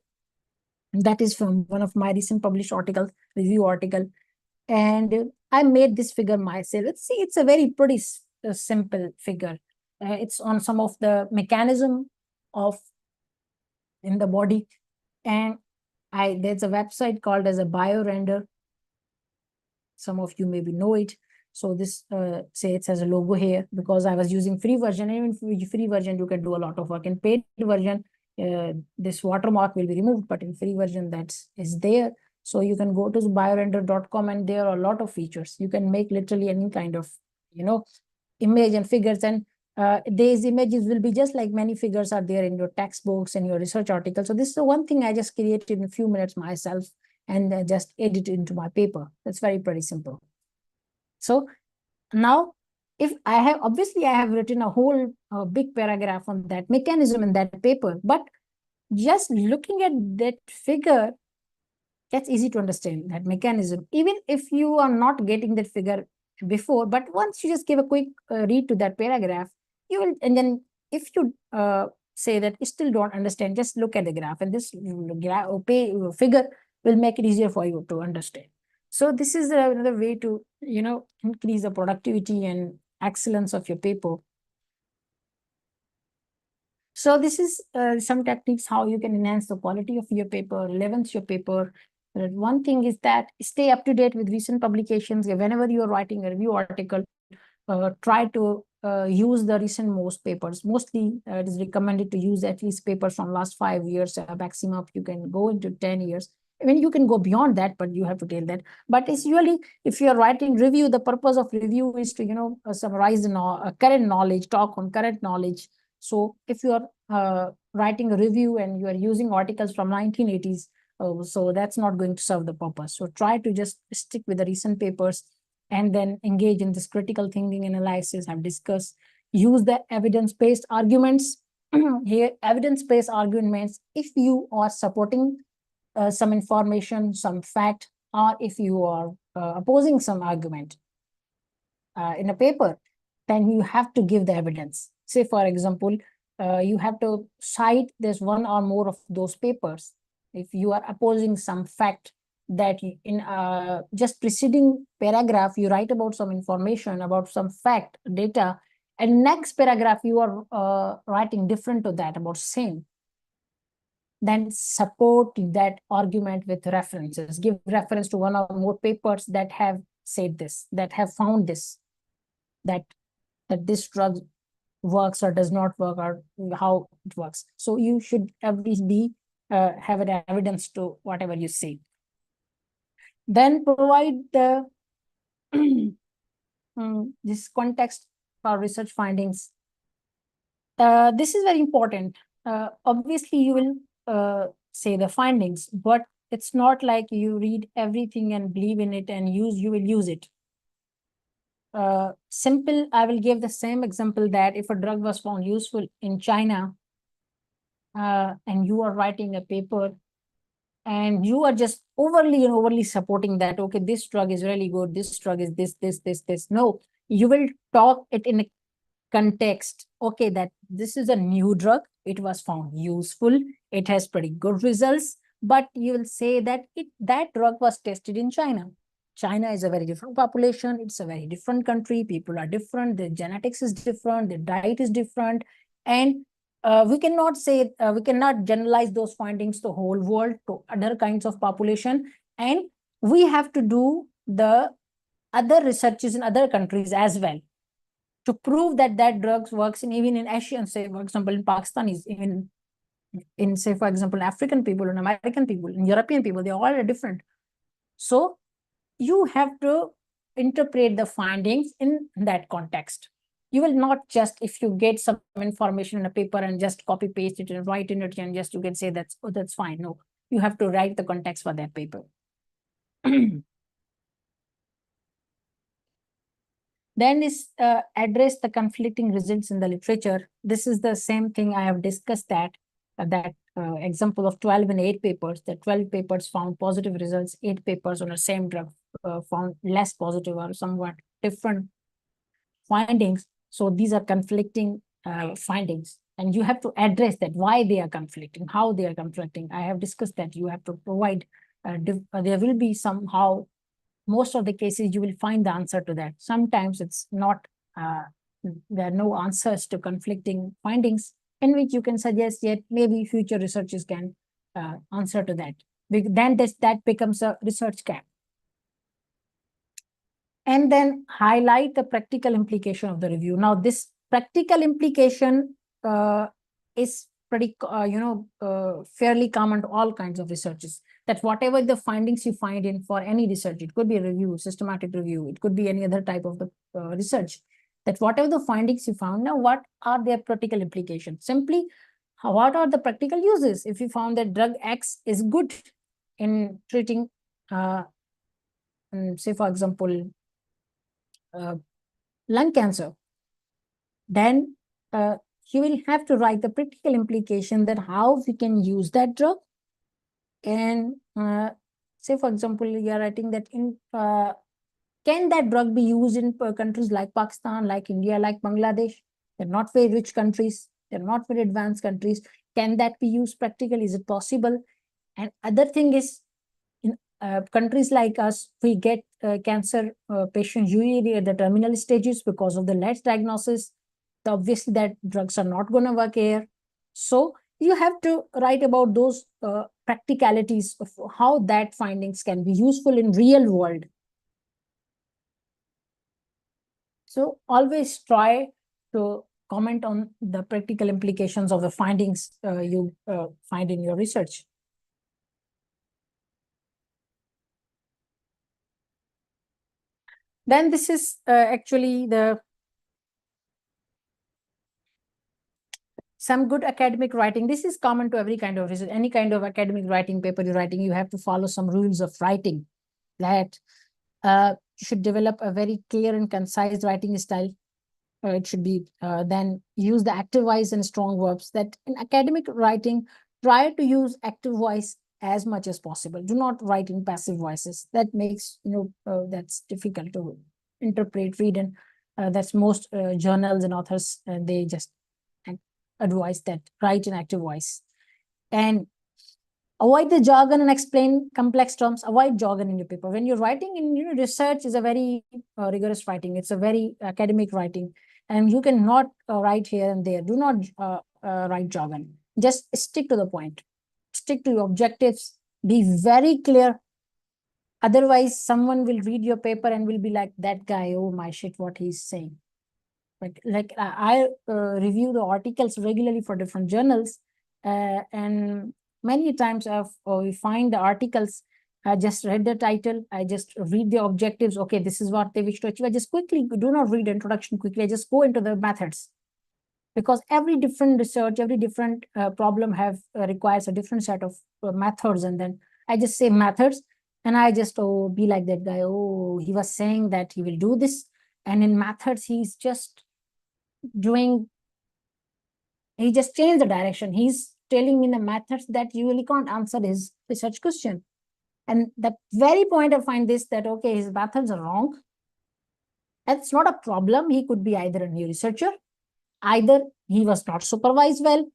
that is from one of my recent published articles, review article. And I made this figure myself. Let's see, it's a very pretty simple figure. It's on some of the mechanism of in the body. And there's a website called as a BioRender. Some of you maybe know it. So this say it has a logo here, because I was using free version. Even free version, you can do a lot of work. In paid version, this watermark will be removed, but in free version, that is there. So you can go to biorender.com, and there are a lot of features. You can make literally any kind of, image and figures. And these images will be just like many figures are there in your textbooks and your research articles. So this is the one thing I just created in a few minutes myself, and just edit it into my paper. That's pretty simple. So now, if I have, obviously I have written a whole big paragraph on that mechanism in that paper, but just looking at that figure, that's easy to understand, that mechanism. Even if you are not getting that figure before, but once you just give a quick read to that paragraph, you will, and then if you say that you still don't understand, just look at the graph, and this figure will make it easier for you to understand. So this is another way to, increase the productivity and excellence of your paper. So this is some techniques how you can enhance the quality of your paper, relevance your paper, One thing is that stay up to date with recent publications. Whenever you are writing a review article, try to use the recent most papers. Mostly it is recommended to use at least papers from last 5 years. Maximum you can go into 10 years. I mean, you can go beyond that, but you have to tell that. But it's usually, if you are writing review, the purpose of review is to, summarize the current knowledge, talk on current knowledge. So if you are writing a review and you are using articles from 1980s, so that's not going to serve the purpose. So try to just stick with the recent papers and then engage in this critical thinking analysis I've discussed. Use the evidence-based arguments. Here, evidence-based arguments, if you are supporting some information, some fact, or if you are opposing some argument in a paper, then you have to give the evidence. Say, for example, you have to cite this one or more of those papers. If you are opposing some fact that in just preceding paragraph, you write about some information, about some fact, data, and next paragraph, you are writing different to that, about same, then support that argument with references. Give reference to one or more papers that have said this, that have found this, that this drug works or does not work, or how it works. So you should always be have an evidence to whatever you say. Then provide the this context for research findings. This is very important. Obviously, you will say the findings, but it's not like you read everything and believe in it and you will use it. Simple, I will give the same example that if a drug was found useful in China, and you are writing a paper and you are just overly supporting that, okay, this drug is really good, this drug is this. No, you will talk it in a context. Okay, that this is a new drug, it was found useful, it has pretty good results, but you will say that that drug was tested in China. China is a very different population, it's a very different country, people are different, the genetics is different, the diet is different, and we cannot say, we cannot generalize those findings to the whole world, to other kinds of population, and we have to do the other researches in other countries as well to prove that drugs works even in Asian, say for example in Pakistanis, even in say for example African people and American people and European people, they all are different. So you have to interpret the findings in that context. You will not just, if you get some information in a paper and just copy paste it and write in it and just you can say that's fine. No, you have to write the context for that paper. Then is address the conflicting results in the literature. This is the same thing I have discussed, that example of 12 and 8 papers. The 12 papers found positive results, 8 papers on the same drug found less positive or somewhat different findings. So these are conflicting findings, and you have to address that, why they are conflicting, how they are conflicting. I have discussed that you have to provide, there will be somehow, most of the cases you will find the answer to that. Sometimes it's not, there are no answers to conflicting findings, in which you can suggest yet maybe future researchers can answer to that. Then that becomes a research gap. And then highlight the practical implication of the review. Now, this practical implication is pretty, fairly common to all kinds of researches. That whatever the findings you find in for any research, it could be a review, systematic review, it could be any other type of the research, that whatever the findings you found, now what are their practical implications? Simply, what are the practical uses? If you found that drug X is good in treating, say for example, lung cancer, then you will have to write the practical implication that how we can use that drug. And say for example, you are writing that in can that drug be used in countries like Pakistan, like India, like Bangladesh? They're not very rich countries, they're not very advanced countries. Can that be used practically? Is it possible? And other thing is, in countries like us, we get cancer patients usually at the terminal stages because of the late diagnosis. So obviously, that drugs are not going to work here. So you have to write about those practicalities of how that findings can be useful in real world. So always try to comment on the practical implications of the findings you find in your research. Then this is actually some good academic writing. This is common to every kind of research, any kind of academic writing paper you're writing, you have to follow some rules of writing, that you should develop a very clear and concise writing style. It should be then use the active voice and strong verbs. That in academic writing, try to use active voice as much as possible. Do not write in passive voices. That makes, that's difficult to interpret, read, and that's most journals and authors, they just advise that write in active voice. And avoid the jargon and explain complex terms. Avoid jargon in your paper. When you're writing in research is a very rigorous writing. It's a very academic writing, and you cannot write here and there. Do not write jargon. Just stick to the point. Stick to your objectives. Be very clear. Otherwise, someone will read your paper and will be like, that guy, oh my shit, what he's saying. Like I review the articles regularly for different journals, and many times we find the articles, I just read the title, I just read the objectives, okay, this is what they wish to achieve. I just quickly do not read the introduction quickly, I just go into the methods, because every different research, every different problem requires a different set of methods, and then I just say methods, and I just be like that guy, he was saying that he will do this, and in methods he's just he just changed the direction. He's telling me the methods that you really can't answer his research question. And that very point I find this, that okay, his methods are wrong. That's not a problem. He could be either a new researcher, either he was not supervised well,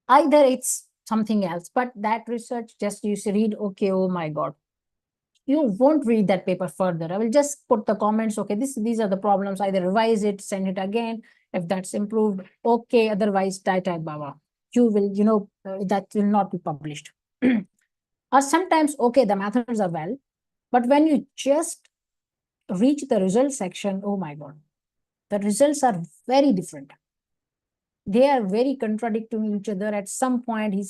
either it's something else. But that research just you read, okay, oh my God. You won't read that paper further. I will just put the comments, okay, these are the problems, either revise it, send it again. If that's improved, okay, otherwise, baba. You will, that will not be published. Or sometimes, okay, the methods are well, but when you just reach the result section, oh my God, the results are very different. They are very contradicting each other. At some point, he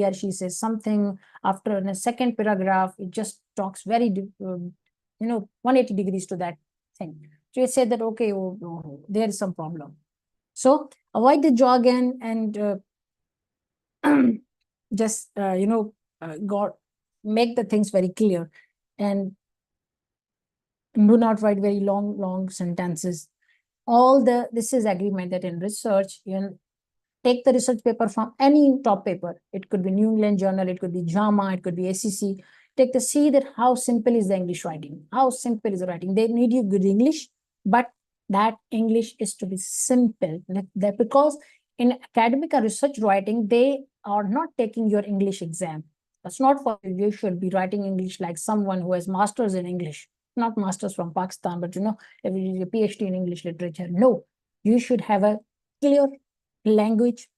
or she says something. After in a second paragraph, it just talks very, 180 degrees to that thing. So you say that, okay, there is some problem. So avoid the jargon and just, make the things very clear, and do not write very long sentences. This is agreement that in research, take the research paper from any top paper. It could be New England Journal, it could be JAMA, it could be ACC. See that how simple is the English writing, how simple is the writing. They need you good English, but that English is to be simple. Because in academic or research writing, they are not taking your English exam. That's not for you. You should be writing English like someone who has masters in English. Not masters from Pakistan, but a PhD in English literature. No, you should have a clear language.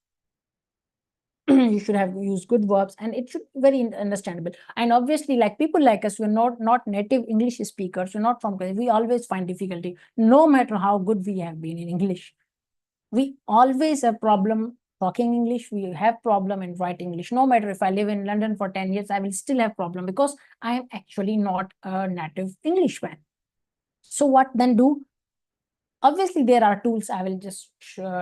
You should have used good verbs, and it should be very understandable. And obviously, like people like us, we're not native English speakers. We're not from. We always find difficulty, no matter how good we have been in English. We always have problem talking English. We have problem in writing English. No matter if I live in London for 10 years, I will still have problem because I am actually not a native Englishman. So what then do? Obviously, there are tools. I will just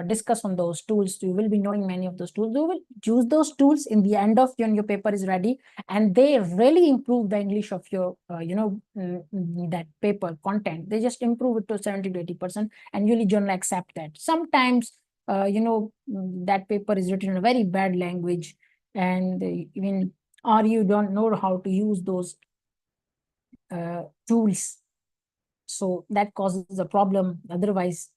discuss on those tools. You will be knowing many of those tools. You will use those tools in the end of when your paper is ready, and they really improve the English of your, that paper content. They just improve it to 70 to 80%, and usually journal accept that. Sometimes, that paper is written in a very bad language, and or you don't know how to use those tools. So that causes a problem. Otherwise,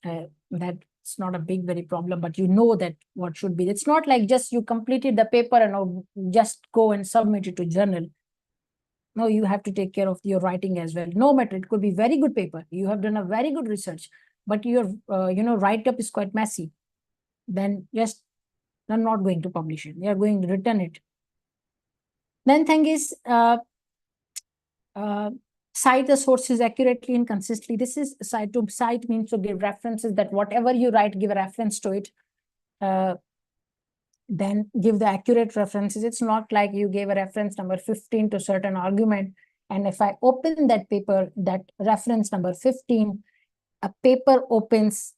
that's not a very problem, but that what should be. It's not like just you completed the paper and just go and submit it to journal. No, you have to take care of your writing as well. No matter, it could be very good paper. You have done a very good research, but your, write-up is quite messy. Then just, I'm not going to publish it. They are going to return it. Then thing is, cite the sources accurately and consistently. This is cite. To cite means to give references, that whatever you write, give a reference to it. Then give the accurate references. It's not like you gave a reference number 15 to certain argument, and if I open that paper, that reference number 15, a paper opens,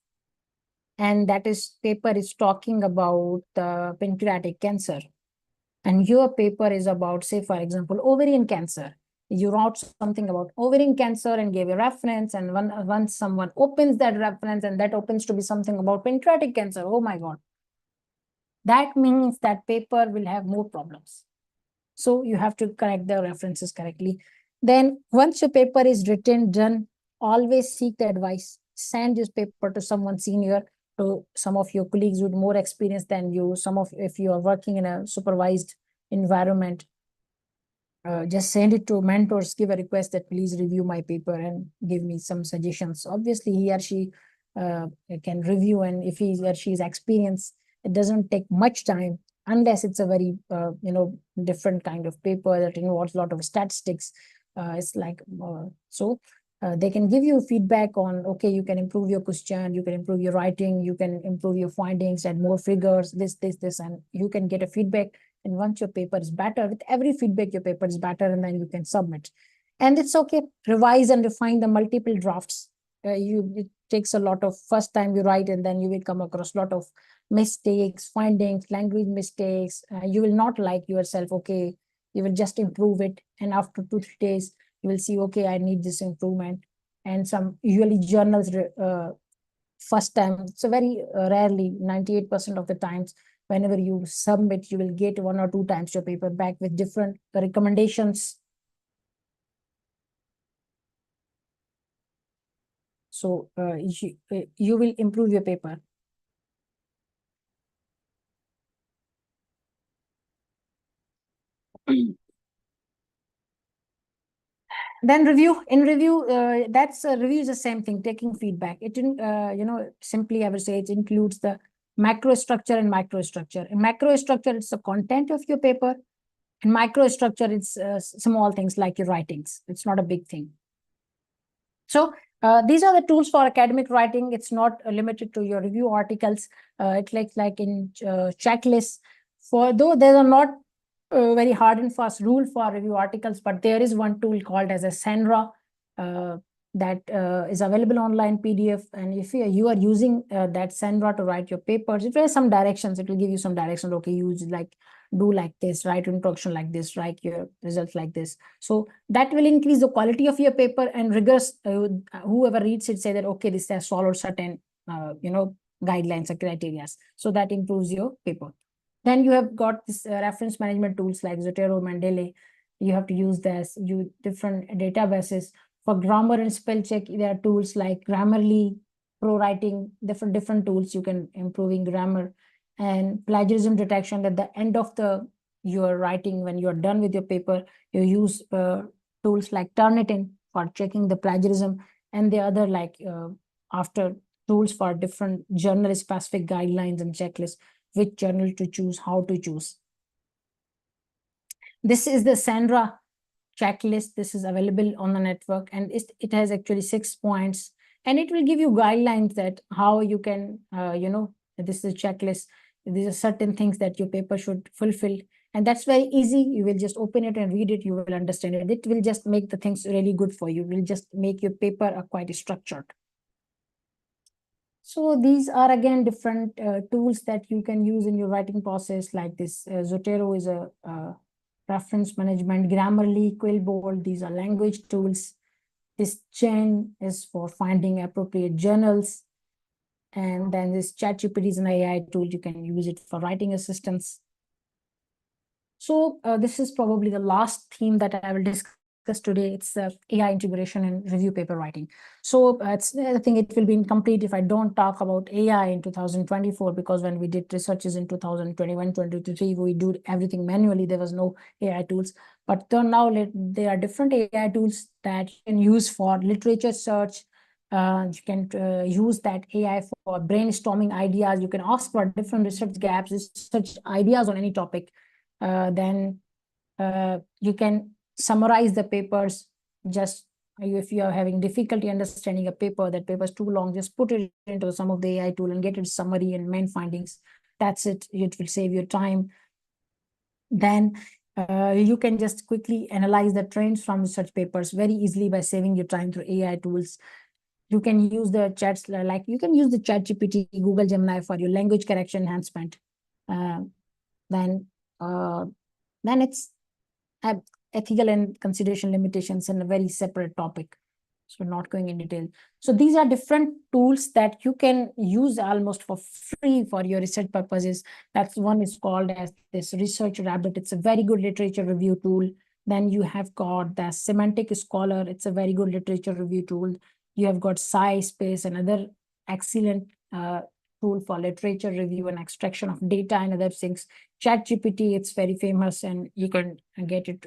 and that is paper is talking about pancreatic cancer, and your paper is about, say for example, ovarian cancer. You wrote something about ovarian cancer and gave a reference, and once someone opens that reference and that opens to be something about pancreatic cancer, oh my God, that means that paper will have more problems. So you have to correct the references correctly. Then once your paper is written, done, always seek the advice. Send this paper to someone senior, to some of your colleagues with more experience than you. If you are working in a supervised environment, just send it to mentors, give a request that please review my paper and give me some suggestions. Obviously, he or she can review, and if he or she is experienced, it doesn't take much time, unless it's a very different kind of paper that involves a lot of statistics. It's like they can give you feedback on, okay, you can improve your question, you can improve your writing, you can improve your findings, add more figures, this, and you can get a feedback. And once your paper is better, with every feedback, your paper is better, and then you can submit. And it's okay, revise and refine the multiple drafts. It takes a lot of, first time you write, and then you will come across a lot of mistakes, findings, language mistakes. You will not like yourself, okay, you will just improve it. And after 2-3 days, you will see, okay, I need this improvement. And some usually journals, first time, so very rarely, 98% of the times, whenever you submit, you will get 1 or 2 times your paper back with different recommendations. So you will improve your paper. Then review. In review, review is the same thing, taking feedback. It simply I would say it includes the macro structure and micro structure. In macro structure, it's the content of your paper. In micro structure, it's small things like your writings. It's not a big thing. So these are the tools for academic writing. It's not limited to your review articles. It's like in checklists. Though there are not very hard and fast rule for review articles, but there is one tool called as a Sandra that is available online PDF. And if you are using that Sandra to write your papers, it has some directions. It will give you some directions. Okay, use do like this, write introduction like this, write your results like this. So that will increase the quality of your paper, and rigorous, whoever reads it say that, okay, this has followed certain, guidelines or criteria. So that improves your paper. Then you have got this reference management tools like Zotero, Mendeley. You have to use different databases. For grammar and spell check, there are tools like Grammarly, ProWriting, different tools you can improving grammar. And plagiarism detection, at the end of your writing, when you're done with your paper, you use tools like Turnitin for checking the plagiarism, and the other after tools for different journal specific guidelines and checklists, which journal to choose, how to choose. This is the Sandra checklist. This is available on the network, and it has actually 6 points, and it will give you guidelines that how you can, this is a checklist. These are certain things that your paper should fulfill, and that's very easy. You will just open it and read it. You will understand it. It will just make the things really good for you. It will just make your paper quite structured. So these are again different tools that you can use in your writing process, like this. Zotero is a reference management, Grammarly, Quillboard, these are language tools. This Gen is for finding appropriate journals. And then this ChatGPT is an AI tool. You can use it for writing assistance. So this is probably the last theme that I will discuss today. It's AI integration and review paper writing. So I think it will be incomplete if I don't talk about AI in 2024, because when we did researches in 2021, 2023, we do everything manually. There was no AI tools. But now there are different AI tools that you can use for literature search. You can use that AI for brainstorming ideas. You can ask for different research gaps, research ideas on any topic. Then You can summarize the papers. Just if you are having difficulty understanding a paper, that paper is too long, just put it into some of the AI tool and get its summary and main findings. That's it. It will save your time. Then you can just quickly analyze the trends from research papers very easily by saving your time through AI tools. You can use the chats, like you can use the ChatGPT, Google Gemini for your language correction enhancement. Then it's ethical and consideration limitations and a very separate topic. So not going in detail. So these are different tools that you can use almost for free for your research purposes. That's one is called as this Research Rabbit. It's a very good literature review tool. Then you have got the Semantic Scholar. It's a very good literature review tool. You have got SciSpace, another excellent tool for literature review and extraction of data and other things. ChatGPT, it's very famous, and you can get it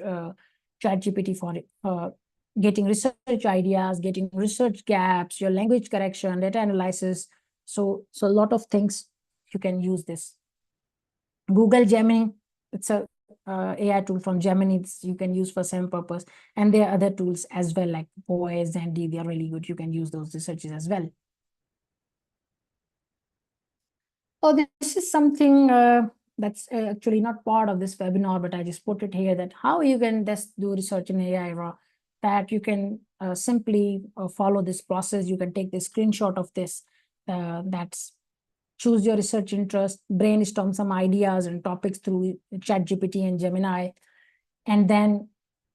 ChatGPT for getting research ideas, getting research gaps, your language correction, data analysis. So a lot of things you can use this. Google Gemini, it's a AI tool from Gemini you can use for same purpose. And there are other tools as well, like Poise and D, they are really good. You can use those researches as well. Oh, this is something that's actually not part of this webinar, but I just put it here, that how you can just do research in AI, that you can simply follow this process. You can take the screenshot of this. That's choose your research interest, brainstorm some ideas and topics through ChatGPT and Gemini, and then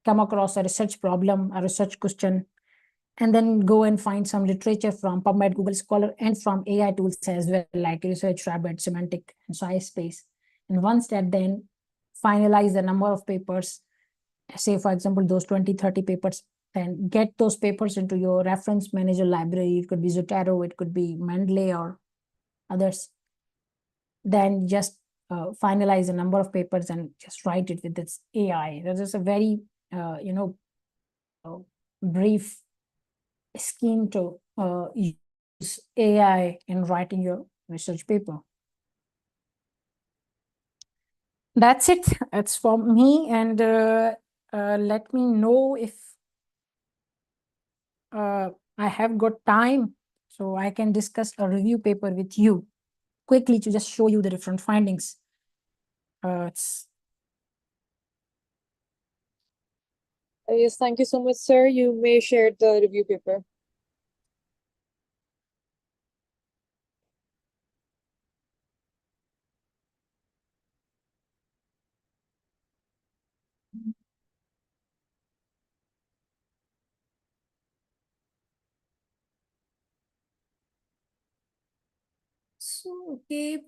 come across a research problem, a research question, and then go and find some literature from PubMed, Google Scholar, and from AI tools as well, like Research Rabbit, Semantic, and SciSpace. And once that, then finalize the number of papers, say, for example, those 20, 30 papers, then get those papers into your reference manager library. It could be Zotero, it could be Mendeley or others. Then just finalize the number of papers and just write it with this AI. That is a very, brief scheme to use AI in writing your research paper. That's it. That's for me. And let me know if I have got time so I can discuss a review paper with you quickly to just show you the different findings. Yes, thank you so much, sir. You may share the review paper. So, okay.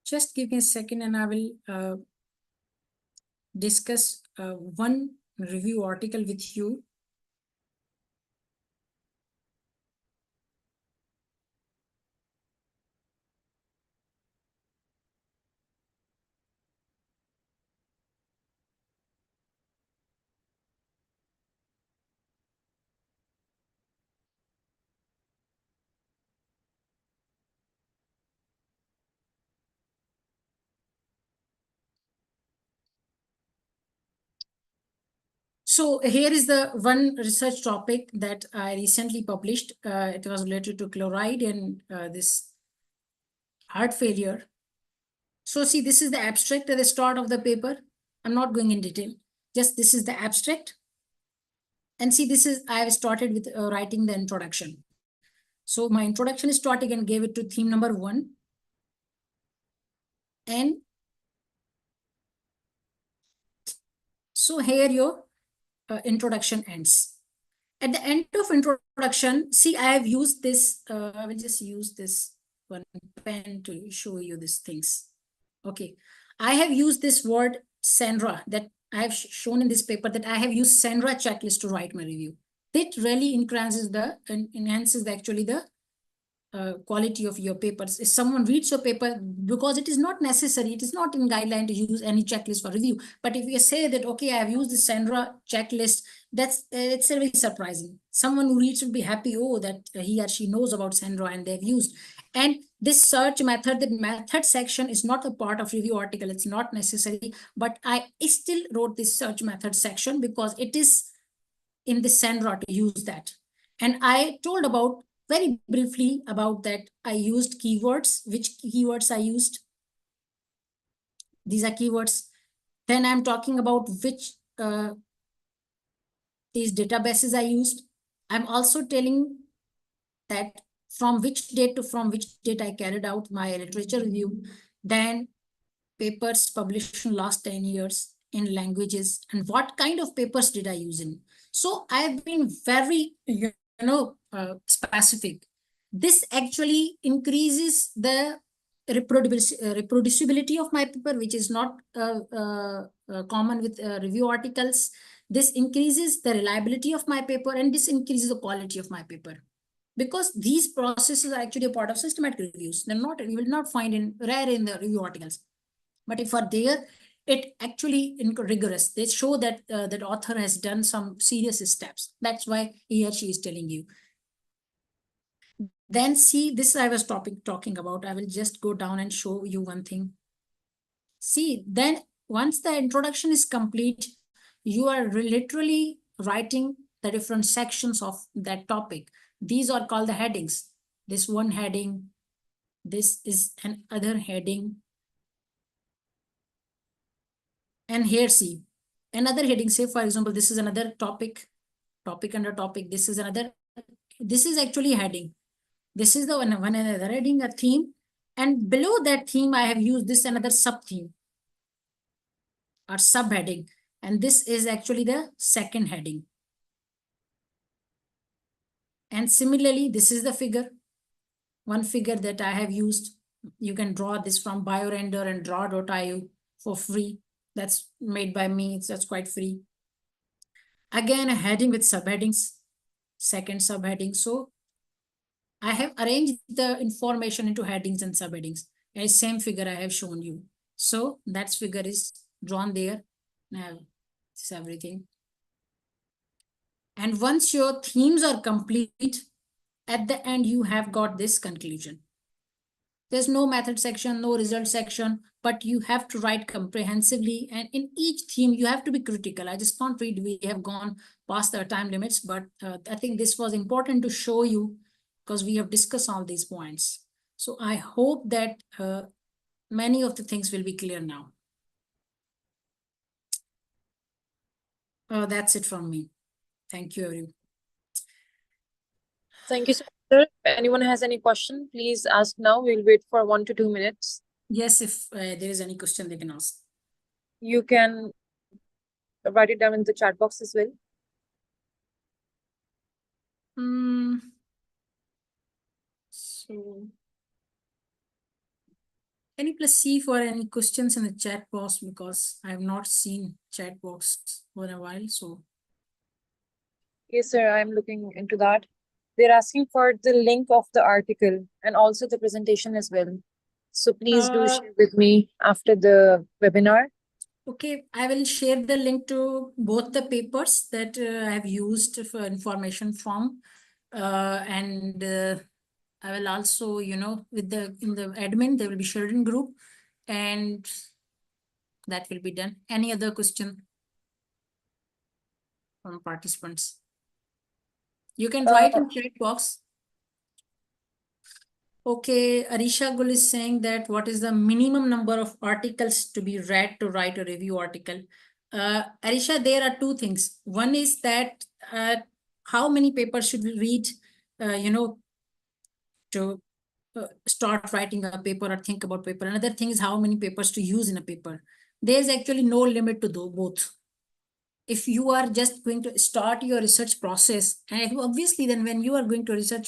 Just give me a second and I will discuss one review article with you. So here is the one research topic that I recently published. It was related to chloride and this heart failure. So see, this is the abstract at the start of the paper. I'm not going in detail. Just this is the abstract. And see, this is, I have started with writing the introduction. So my introduction is starting and gave it to theme number 1. And so here your introduction ends. At the end of introduction, see, I have used this, I will just use this one pen to show you these things. Okay, I have used this word Sandra that I have shown in this paper, that I have used Sandra checklist to write my review. That really enhances actually the quality of your papers. If someone reads your paper, because it is not necessary, it is not in guideline to use any checklist for review. But if you say that, okay, I have used the Sandra checklist, that's it's very surprising. Someone who reads will be happy, oh, that he or she knows about Sandra and they've used. And this search method, the method section is not a part of review article. It's not necessary, but I still wrote this search method section because it is in the Sandra to use that. And I told about very briefly about that. I used keywords, which keywords I used. These are keywords. Then I'm talking about which these databases I used. I'm also telling that from which date to from which date I carried out my literature review. Then papers published in last 10 years in languages, and what kind of papers did I use in. So I've been very, specific. This actually increases the reproducibility of my paper, which is not common with review articles. This increases the reliability of my paper, and this increases the quality of my paper. Because these processes are actually a part of systematic reviews. They're not, you will not find in rare in the review articles. But if are there, it actually rigorous. They show that that author has done some serious steps. That's why he or she is telling you. Then see, this I was talking about. I will just go down and show you one thing. See, then once the introduction is complete, you are literally writing the different sections of that topic. These are called the headings. This one heading, this is another heading. And here, see, another heading, say, for example, this is another topic under topic. This is another, this is actually heading. This is the one another heading, a theme. And below that theme, I have used this another sub-theme or subheading. And this is actually the second heading. And similarly, this is the figure. One figure that I have used. You can draw this from BioRender and draw.io for free. That's made by me. That's quite free. Again, a heading with subheadings. Second subheading. So I have arranged the information into headings and subheadings. A same figure I have shown you. So that figure is drawn there. Now, this is everything. And once your themes are complete, at the end, you have got this conclusion. There's no method section, no result section, but you have to write comprehensively. And in each theme, you have to be critical. I just can't read. We have gone past our time limits, but I think this was important to show you because we have discussed all these points. So I hope that many of the things will be clear now. That's it from me. Thank you, everyone. Thank you so much, sir. If anyone has any question, please ask now. We'll wait for 1 to 2 minutes. Yes, if there is any question, they can ask. You can write it down in the chat box as well. So, can you please see for any questions in the chat box, because I have not seen chat box for a while. So Yes, sir, I'm looking into that. They're asking for the link of the article and also the presentation as well. So please do share with me after the webinar. Okay, I will share the link to both the papers that I have used for information from, and I will also, with in the admin, there will be shared in group, and that will be done. Any other question from participants? You can write in chat box. Okay, Arisha Gul is saying that what is the minimum number of articles to be read to write a review article? Arisha, there are two things. One is that how many papers should we read, to start writing a paper or think about paper. Another thing is how many papers to use in a paper. There's actually no limit to both. If you are just going to start your research process, and obviously then when you are going to start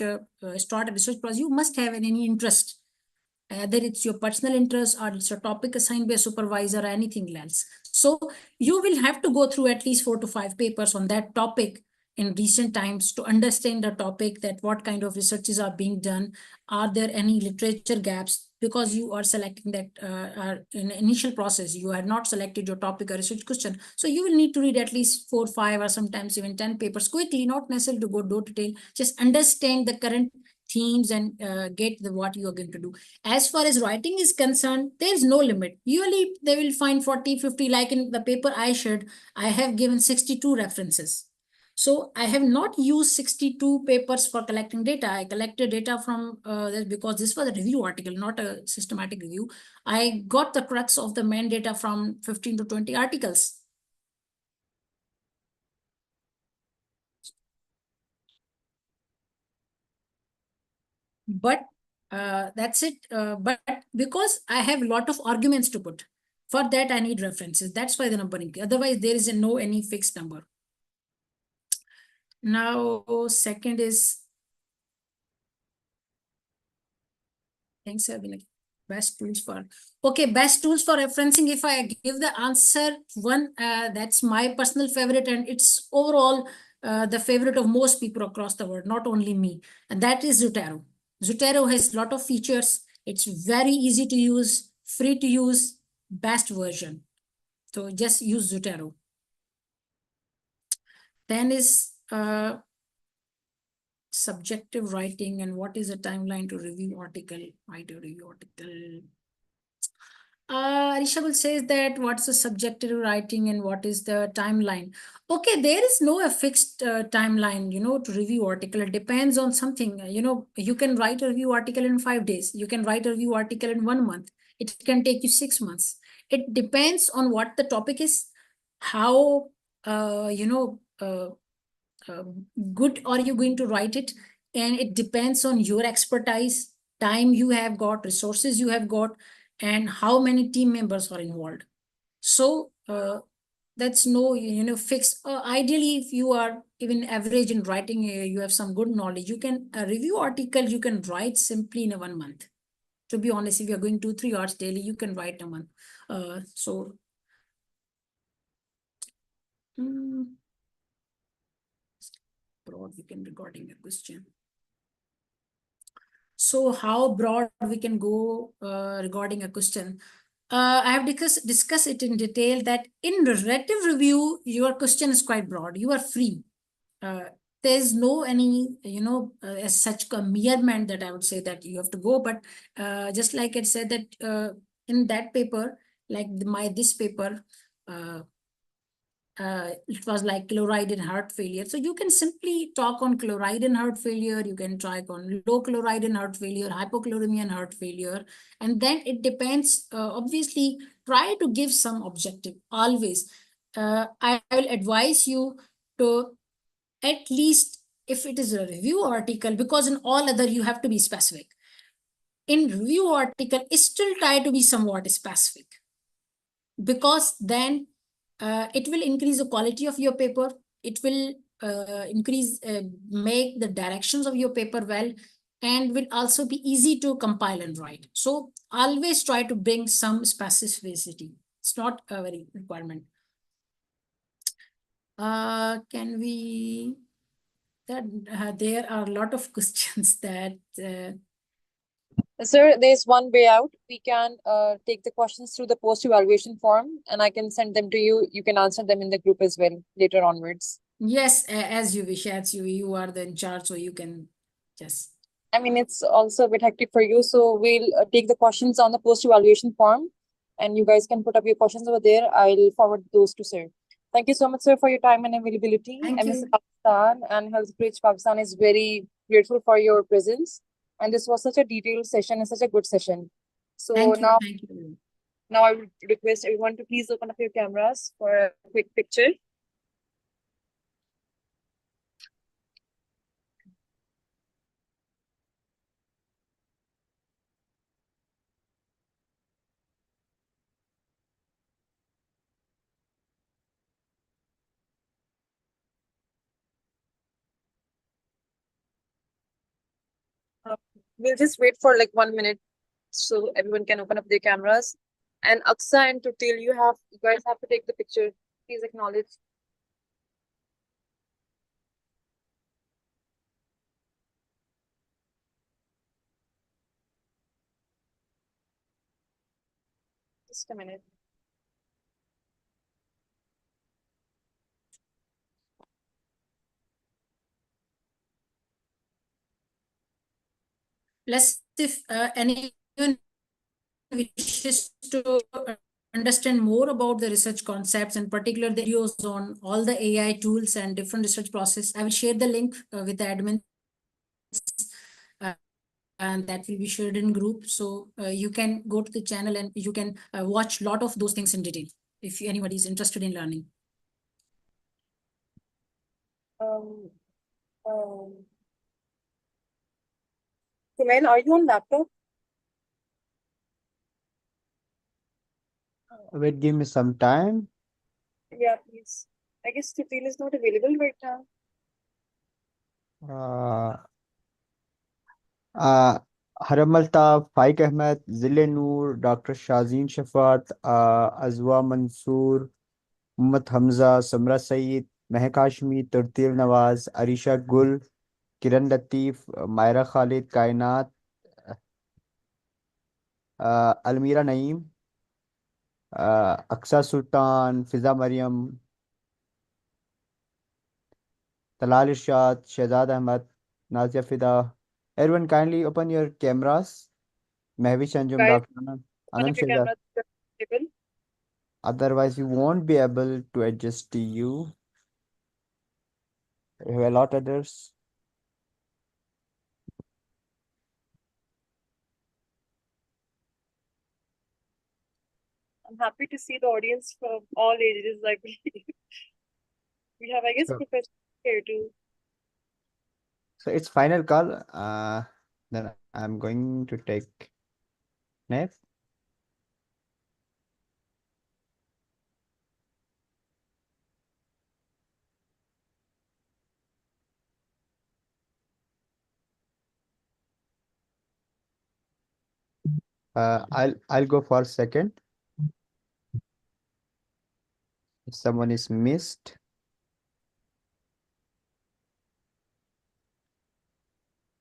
a research process, you must have any interest, whether it's your personal interest or it's a topic assigned by a supervisor or anything else. So you will have to go through at least 4 to 5 papers on that topic in recent times to understand the topic, that what kind of researches are being done, are there any literature gaps, because you are selecting that are in initial process, you have not selected your topic or research question. So you will need to read at least 4, 5, or sometimes even 10 papers quickly, not necessarily to go door to tail, just understand the current themes and get what you are going to do. As far as writing is concerned, there is no limit. Usually they will find 40, 50, like in the paper I shared, I have given 62 references. So I have not used 62 papers for collecting data. I collected data from, because this was a review article, not a systematic review. I got the crux of the main data from 15 to 20 articles. But that's it. But because I have a lot of arguments to put, for that I need references. That's why the numbering. Otherwise, there is no any fixed number. Now, second is, thanks, like best tools for, okay, best tools for referencing. If I give the answer one, that's my personal favorite, and it's overall the favorite of most people across the world, not only me, and that is Zotero. Zotero has a lot of features. It's very easy to use, free to use, best version. So just use Zotero. Then is subjective writing, and what is a timeline to review article, write a review article. Rishabh says that what's the subjective writing and what is the timeline? Okay, there is no a fixed timeline, to review article. It depends on something. You can write a review article in 5 days. You can write a review article in 1 month. It can take you 6 months. It depends on what the topic is, how, good are you going to write it, and it depends on your expertise, time you have got, resources you have got, and how many team members are involved. So that's no fixed. Ideally, if you are even average in writing, you have some good knowledge, you can review article, you can write simply in a 1 month. To be honest, if you're going 2-3 hours daily, you can write a month. Broad we can regarding a question. So how broad we can go regarding a question? I have discussed it in detail that in narrative review, your question is quite broad. You are free. There's no any, as such a measurement that I would say that you have to go. But just like it said that in that paper, like this paper, it was like chloride in heart failure. So you can simply talk on chloride in heart failure. You can talk on low chloride in heart failure, hypochloremia in heart failure. And then it depends, obviously, try to give some objective always. I will advise you to, at least if it is a review article, because in all other you have to be specific. In review article, still try to be somewhat specific, because then it will increase the quality of your paper. It will make the directions of your paper well, and will also be easy to compile and write. So always try to bring some specificity. It's not a very requirement. Can we, that there are a lot of questions that Sir, there's one way out. We can take the questions through the post-evaluation form, and I can send them to you. You can answer them in the group as well later onwards. yes, as you wish, as you are the in charge, so you can just. I mean, it's also a bit hectic for you, so we'll take the questions on the post-evaluation form, and you guys can put up your questions over there. I'll forward those to sir. Thank you so much, sir, for your time and availability. Thank you. MSA-Pakistan and Health Bridge Pakistan is very grateful for your presence. And this was such a detailed session and such a good session. So Thank you. now, Thank you. now I would request everyone to please open up your cameras for a quick picture. We'll just wait for like 1 minute so everyone can open up their cameras. And Aksa and Tutil, you guys have to take the picture. Please acknowledge. Just a minute. Plus, if anyone wishes to understand more about the research concepts, and particular the videos on all the AI tools and different research process, I will share the link with the admins, and that will be shared in group. So you can go to the channel and you can watch a lot of those things in detail if anybody is interested in learning. Kumail, are you on laptop? Wait, give me some time. Yeah, please. I guess Titil is not available right now. Haram Altaf, Faik Ahmed, Zille Noor, Dr. Shazeen Shafaat, Azwa Mansoor, Muhammad Hamza, Samra Saeed, Mehak Hashmi, Tartil Nawaz, Arisha Gul, Kiran Latif, Myra Khalid, Kainat, Almira Naeem, Aksa Sultan, Fiza Mariam, Talal Irshad, Shehzad Ahmed, Nazia Fida. Everyone, kindly open your cameras. Mehwish Anjum, Guys, Dr. one Anand of your Shehzad. cameras is available. Otherwise, we won't be able to adjust to you. We have a lot others. I'm happy to see the audience from all ages, I believe. We have, I guess, So, professors here too. so it's final call. Then I'm going to take nap. I'll go for a second. If someone is missed.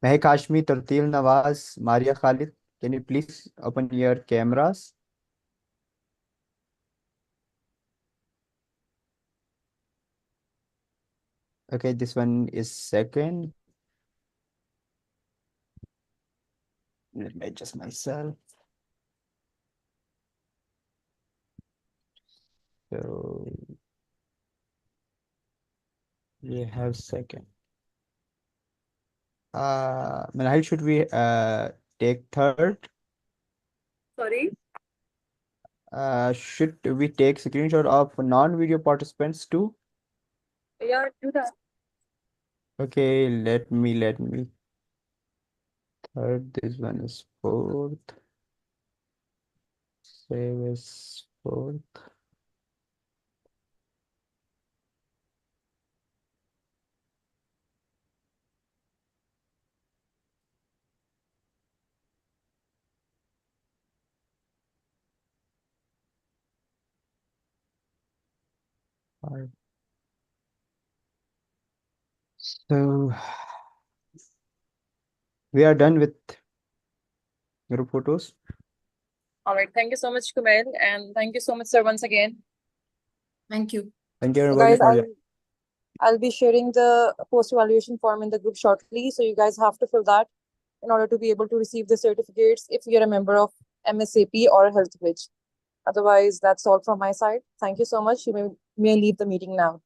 Mehak Hashmi, Tartil Nawaz, Maria Khalid, can you please open your cameras? Okay, this one is second. Let me adjust myself. So we have second. Manahil, should we take third? Sorry? Should we take screenshot of non-video participants too? Yeah, do that. Okay, let me. Third, this one is fourth. Save as fourth. Five. So we are done with group photos. All right. Thank you so much, Kumail. And thank you so much, sir, once again. Thank you. Thank you So everybody guys, for I'll be sharing the post-evaluation form in the group shortly. So you guys have to fill that in order to be able to receive the certificates if you're a member of MSAP or Health Bridge. Otherwise, that's all from my side. Thank you so much. You may leave the meeting now.